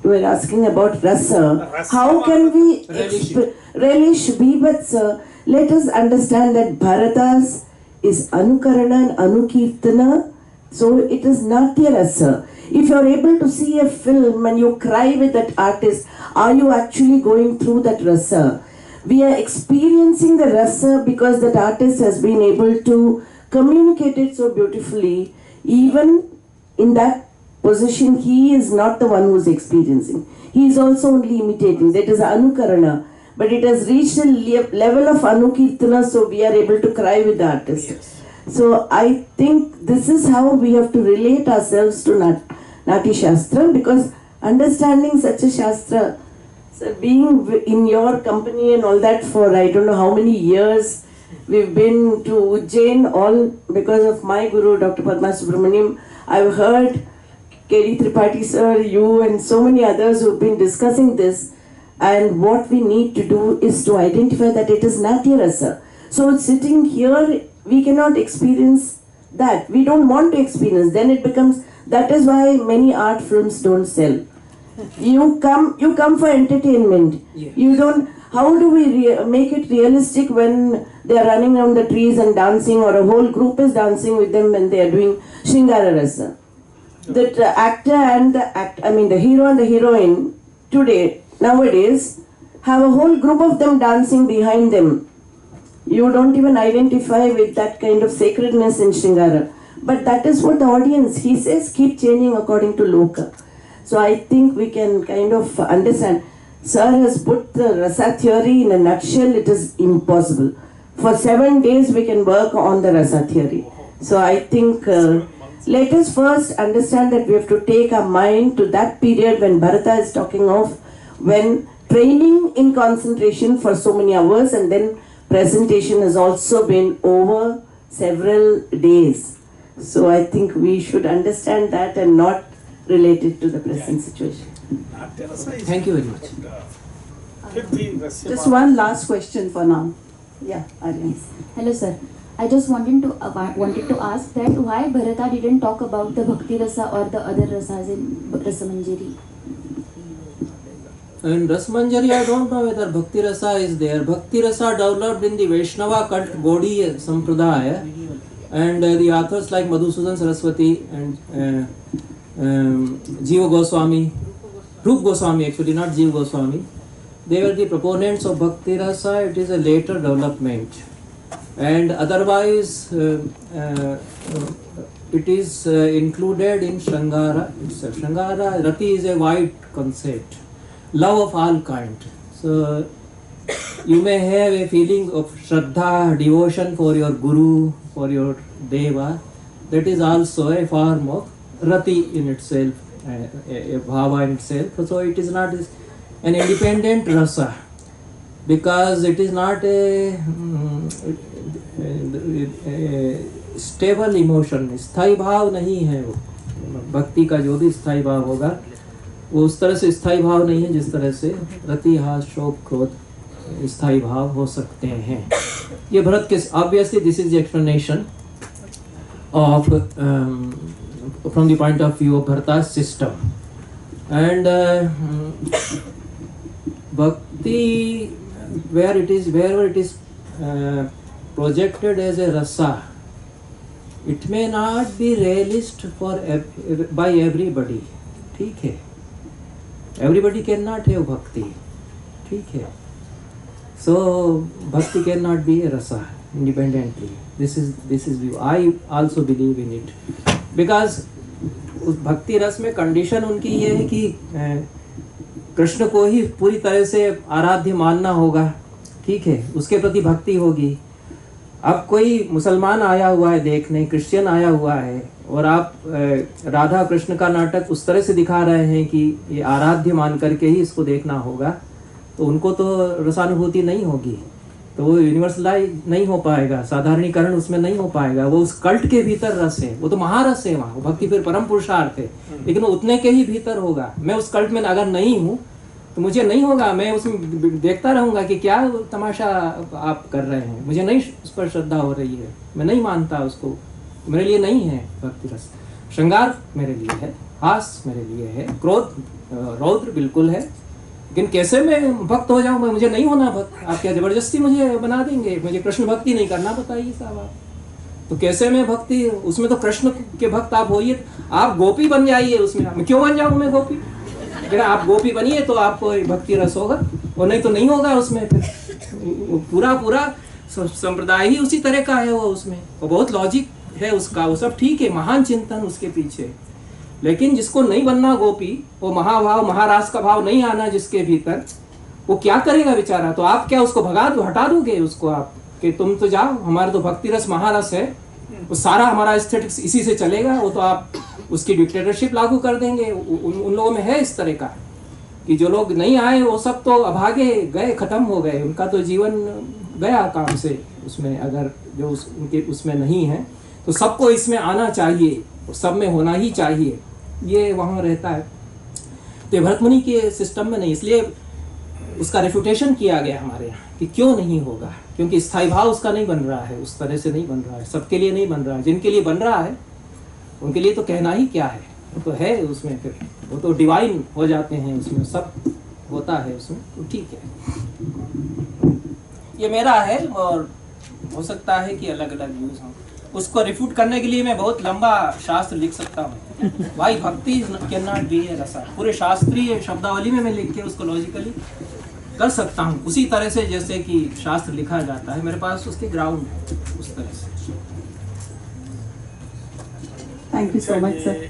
you were asking about rasa. How can we relish Bhivatsa? Let us understand that Bharata's is Anukarana and Anukirtana, so it is Natya Rasa. If you are able to see a film and you cry with that artist, are you actually going through that rasa? We are experiencing the rasa because that artist has been able to communicate it so beautifully. Even in that position, he is not the one who is experiencing. He is also only imitating. That is Anukarana. But it has reached a level of Anukirtana, so we are able to cry with the artist. Yes. So I think this is how we have to relate ourselves to Nati Shastra, because understanding such a Shastra, so being in your company and all that for I don't know how many years, we've been to Ujjain all because of my guru, Dr. Padma Subramaniam. I've heard K.D. Tripathi sir, you and so many others who've been discussing this. And what we need to do is to identify that it is Natya Rasa. So sitting here, we cannot experience that. We don't want to experience. Then it becomes, that is why many art films don't sell. You come for entertainment. Yes. You don't, how do we make it realistic when they are running around the trees and dancing, or a whole group is dancing with them when they are doing Shringara Rasa? That actor and the hero and the heroine today, nowadays, have a whole group of them dancing behind them. You don't even identify with that kind of sacredness in Shringara. But that is what the audience, he says, keep changing according to Loka. So I think we can kind of understand. Sir has put the Rasa theory in a nutshell. It is impossible. For 7 days we can work on the Rasa theory. So I think let us first understand that we have to take our mind to that period when Bharata is talking of, when training in concentration for so many hours, and then presentation has also been over several days. So I think we should understand that and not relate it to the present situation. Thank you very much. Just one last question for now. Yeah, Aryan. Hello sir. I just wanted to ask that why Bharata didn't talk about the Bhakti Rasa or the other rasas in Rasamanjari. In Rasamanjari, I don't know whether Bhakti Rasa is there. Bhakti Rasa developed in the Vaishnava cult Gaudiya Sampradaya, and the authors like Madhusudan Saraswati and Jiva Goswami, Rup Goswami actually, not Jiva Goswami, they were the proponents of Bhakti Rasa. It is a later development. and otherwise it is included in Shangara itself. Shangara, Rati is a wide concept, love of all kind. So you may have a feeling of Shraddha, devotion for your Guru, for your Deva. That is also a form of Rati in itself, a Bhava in itself. So it is not an independent rasa, because it is not a stable emotion, स्थायी भाव नहीं है वो। भक्ति का जो भी स्थायी भाव होगा वो उस तरह से स्थायी भाव नहीं है जिस तरह से रति, हास, शोक, क्रोध स्थायी भाव हो सकते हैं। ये भरत के obviously this is the explanation of from the point of view of Bharata's system. And bhakti wherever it is projected as a rasa, it may not be realized by everybody. ठीक है, everybody cannot have bhakti. ठीक है, so bhakti cannot be a rasa independently. This is view. I also believe in it, because उस भक्ति रस में condition उनकी ये है कि कृष्ण को ही पूरी तरह से आराध्य मानना होगा। ठीक है, उसके प्रति भक्ति होगी। अब कोई मुसलमान आया हुआ है देखने, क्रिश्चियन आया हुआ है, और आप राधा कृष्ण का नाटक उस तरह से दिखा रहे हैं कि ये आराध्य मान करके ही इसको देखना होगा, तो उनको तो रसानुभूति नहीं होगी, तो वो यूनिवर्सलाइज नहीं हो पाएगा, साधारणीकरण उसमें नहीं हो पाएगा। वो उस कल्ट के भीतर रस है, वो तो महारस है वहाँ, वो भक्ति फिर परम पुरुषार्थ है, लेकिन वो उतने के ही भीतर होगा। मैं उस कल्ट में अगर नहीं हूँ तो मुझे नहीं होगा, मैं उसमें देखता रहूँगा कि क्या तमाशा आप कर रहे हैं, मुझे नहीं उस पर श्रद्धा हो रही है, मैं नहीं मानता उसको, मेरे लिए नहीं है भक्ति रस। श्रृंगार मेरे लिए है, हास मेरे लिए है, क्रोध रौद्र बिल्कुल है, लेकिन कैसे मैं भक्त हो जाऊँ? मुझे नहीं होना भक्त, आप क्या जबरदस्ती मुझे बना देंगे? मुझे कृष्ण भक्ति नहीं करना, बताइए साहब आप। तो कैसे मैं भक्ति, उसमें तो कृष्ण के भक्त आप होइए, आप गोपी बन जाइए उसमें। मैं क्यों बन जाऊँ मैं गोपी? अगर आप गोपी बनिए तो आपको भक्ति रस होगा, और नहीं तो नहीं होगा उसमें। फिर पूरा संप्रदाय ही उसी तरह का है वो, उसमें वो बहुत लॉजिक है उसका, वो सब ठीक है, महान चिंतन उसके पीछे। लेकिन जिसको नहीं बनना गोपी, वो महाभाव महारास का भाव नहीं आना जिसके भीतर, वो क्या करेगा बेचारा? तो आप क्या उसको भगा दो, हटा दोगे उसको आप कि तुम तो जाओ, हमारा तो भक्ति रस महारस है, वो सारा हमारा एस्थेटिक्स इसी से चलेगा, वो तो आप उसकी डिक्टेटरशिप लागू कर देंगे। उन लोगों में है इस तरह का कि जो लोग नहीं आए वो सब तो अभागे गए, खत्म हो गए, उनका तो जीवन गया काम से उसमें। अगर जो उनके उसमें नहीं है तो सबको इसमें आना चाहिए, सब में होना ही चाहिए, ये वहाँ रहता है। तो भरत मुनि के सिस्टम में नहीं, इसलिए उसका रेफ्यूटेशन किया गया हमारे यहाँ कि क्यों नहीं होगा, क्योंकि स्थायी भाव उसका नहीं बन रहा है, उस तरह से नहीं बन रहा है, सबके लिए नहीं बन रहा है। जिनके लिए बन रहा है उनके लिए तो कहना ही क्या है, वो तो है उसमें, फिर वो तो डिवाइन हो जाते हैं, उसमें सब होता है उसमें, तो ठीक है। ये मेरा है, और हो सकता है कि अलग अलग व्यूज हों। उसको रिफ्यूट करने के लिए मैं बहुत लंबा शास्त्र लिख सकता हूँ, भाई भक्ति कैन नॉट बी ए रसा, पूरे शास्त्रीय शब्दावली में मैं लिख के उसको लॉजिकली कर सकता हूँ, उसी तरह से जैसे कि शास्त्र लिखा जाता है, मेरे पास उसके ग्राउंड है उस तरह से। Thank you so much, sir.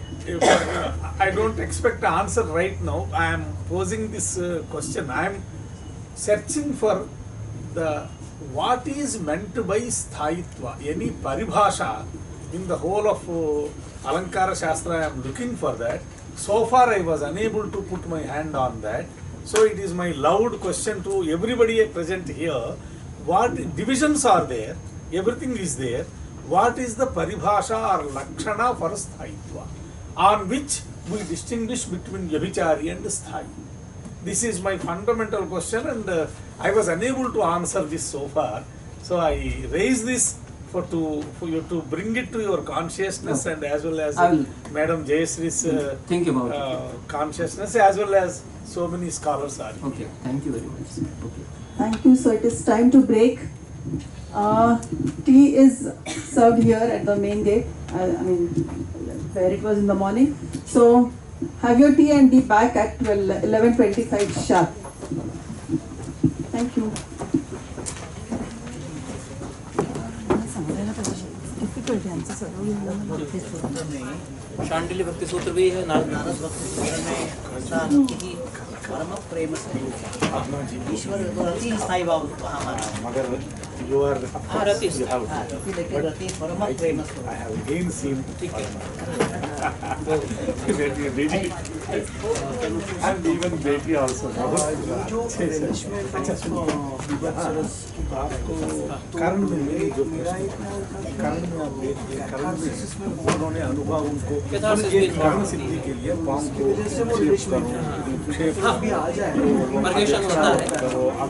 I don't expect an answer right now. I am posing this question. I am searching for the what is meant by sthayitva. Any paribhasha in the whole of Alankara Shastra, I am looking for that. So far I was unable to put my hand on that. So it is my loud question to everybody present here. What divisions are there? Everything is there. What is the paribhasha or lakshana for sthayitva, on which we distinguish between vyabhichari and sthayi? This is my fundamental question, and I was unable to answer this so far. So I raise this for you to bring it to your consciousness, and as well as Madam Jayasree's think about it. Consciousness, as well as so many scholars are. Okay, thank you very much. Okay. Thank you. So it is time to break. Tea is served here at the main gate, I mean where it was in the morning. So have your tea and be back at 11:25 sharp. Thank you. Shandilya भक्ति सूत्र भी है, नारद भक्ति सूत्र में ऐसा कि परम प्रेम से ईश्वर रति स्थायी भाव हमारा, मगर you are रति लेकिन रति परम प्रेम से I have again seen Beti and even Beti also. जो रिलिशमेंट अच्छा सुनिए विभत्सरस की बात को कारण में मेरी जो मेरा एक कारण में आप देखिए, कारण में उन्होंने अनुभव उनको कैथारसिस ये भी कारण सिद्धि के लिए पाँव को जैसे वो रिलिशमेंट क्षेप अभी आ जाए परगेशन होता है।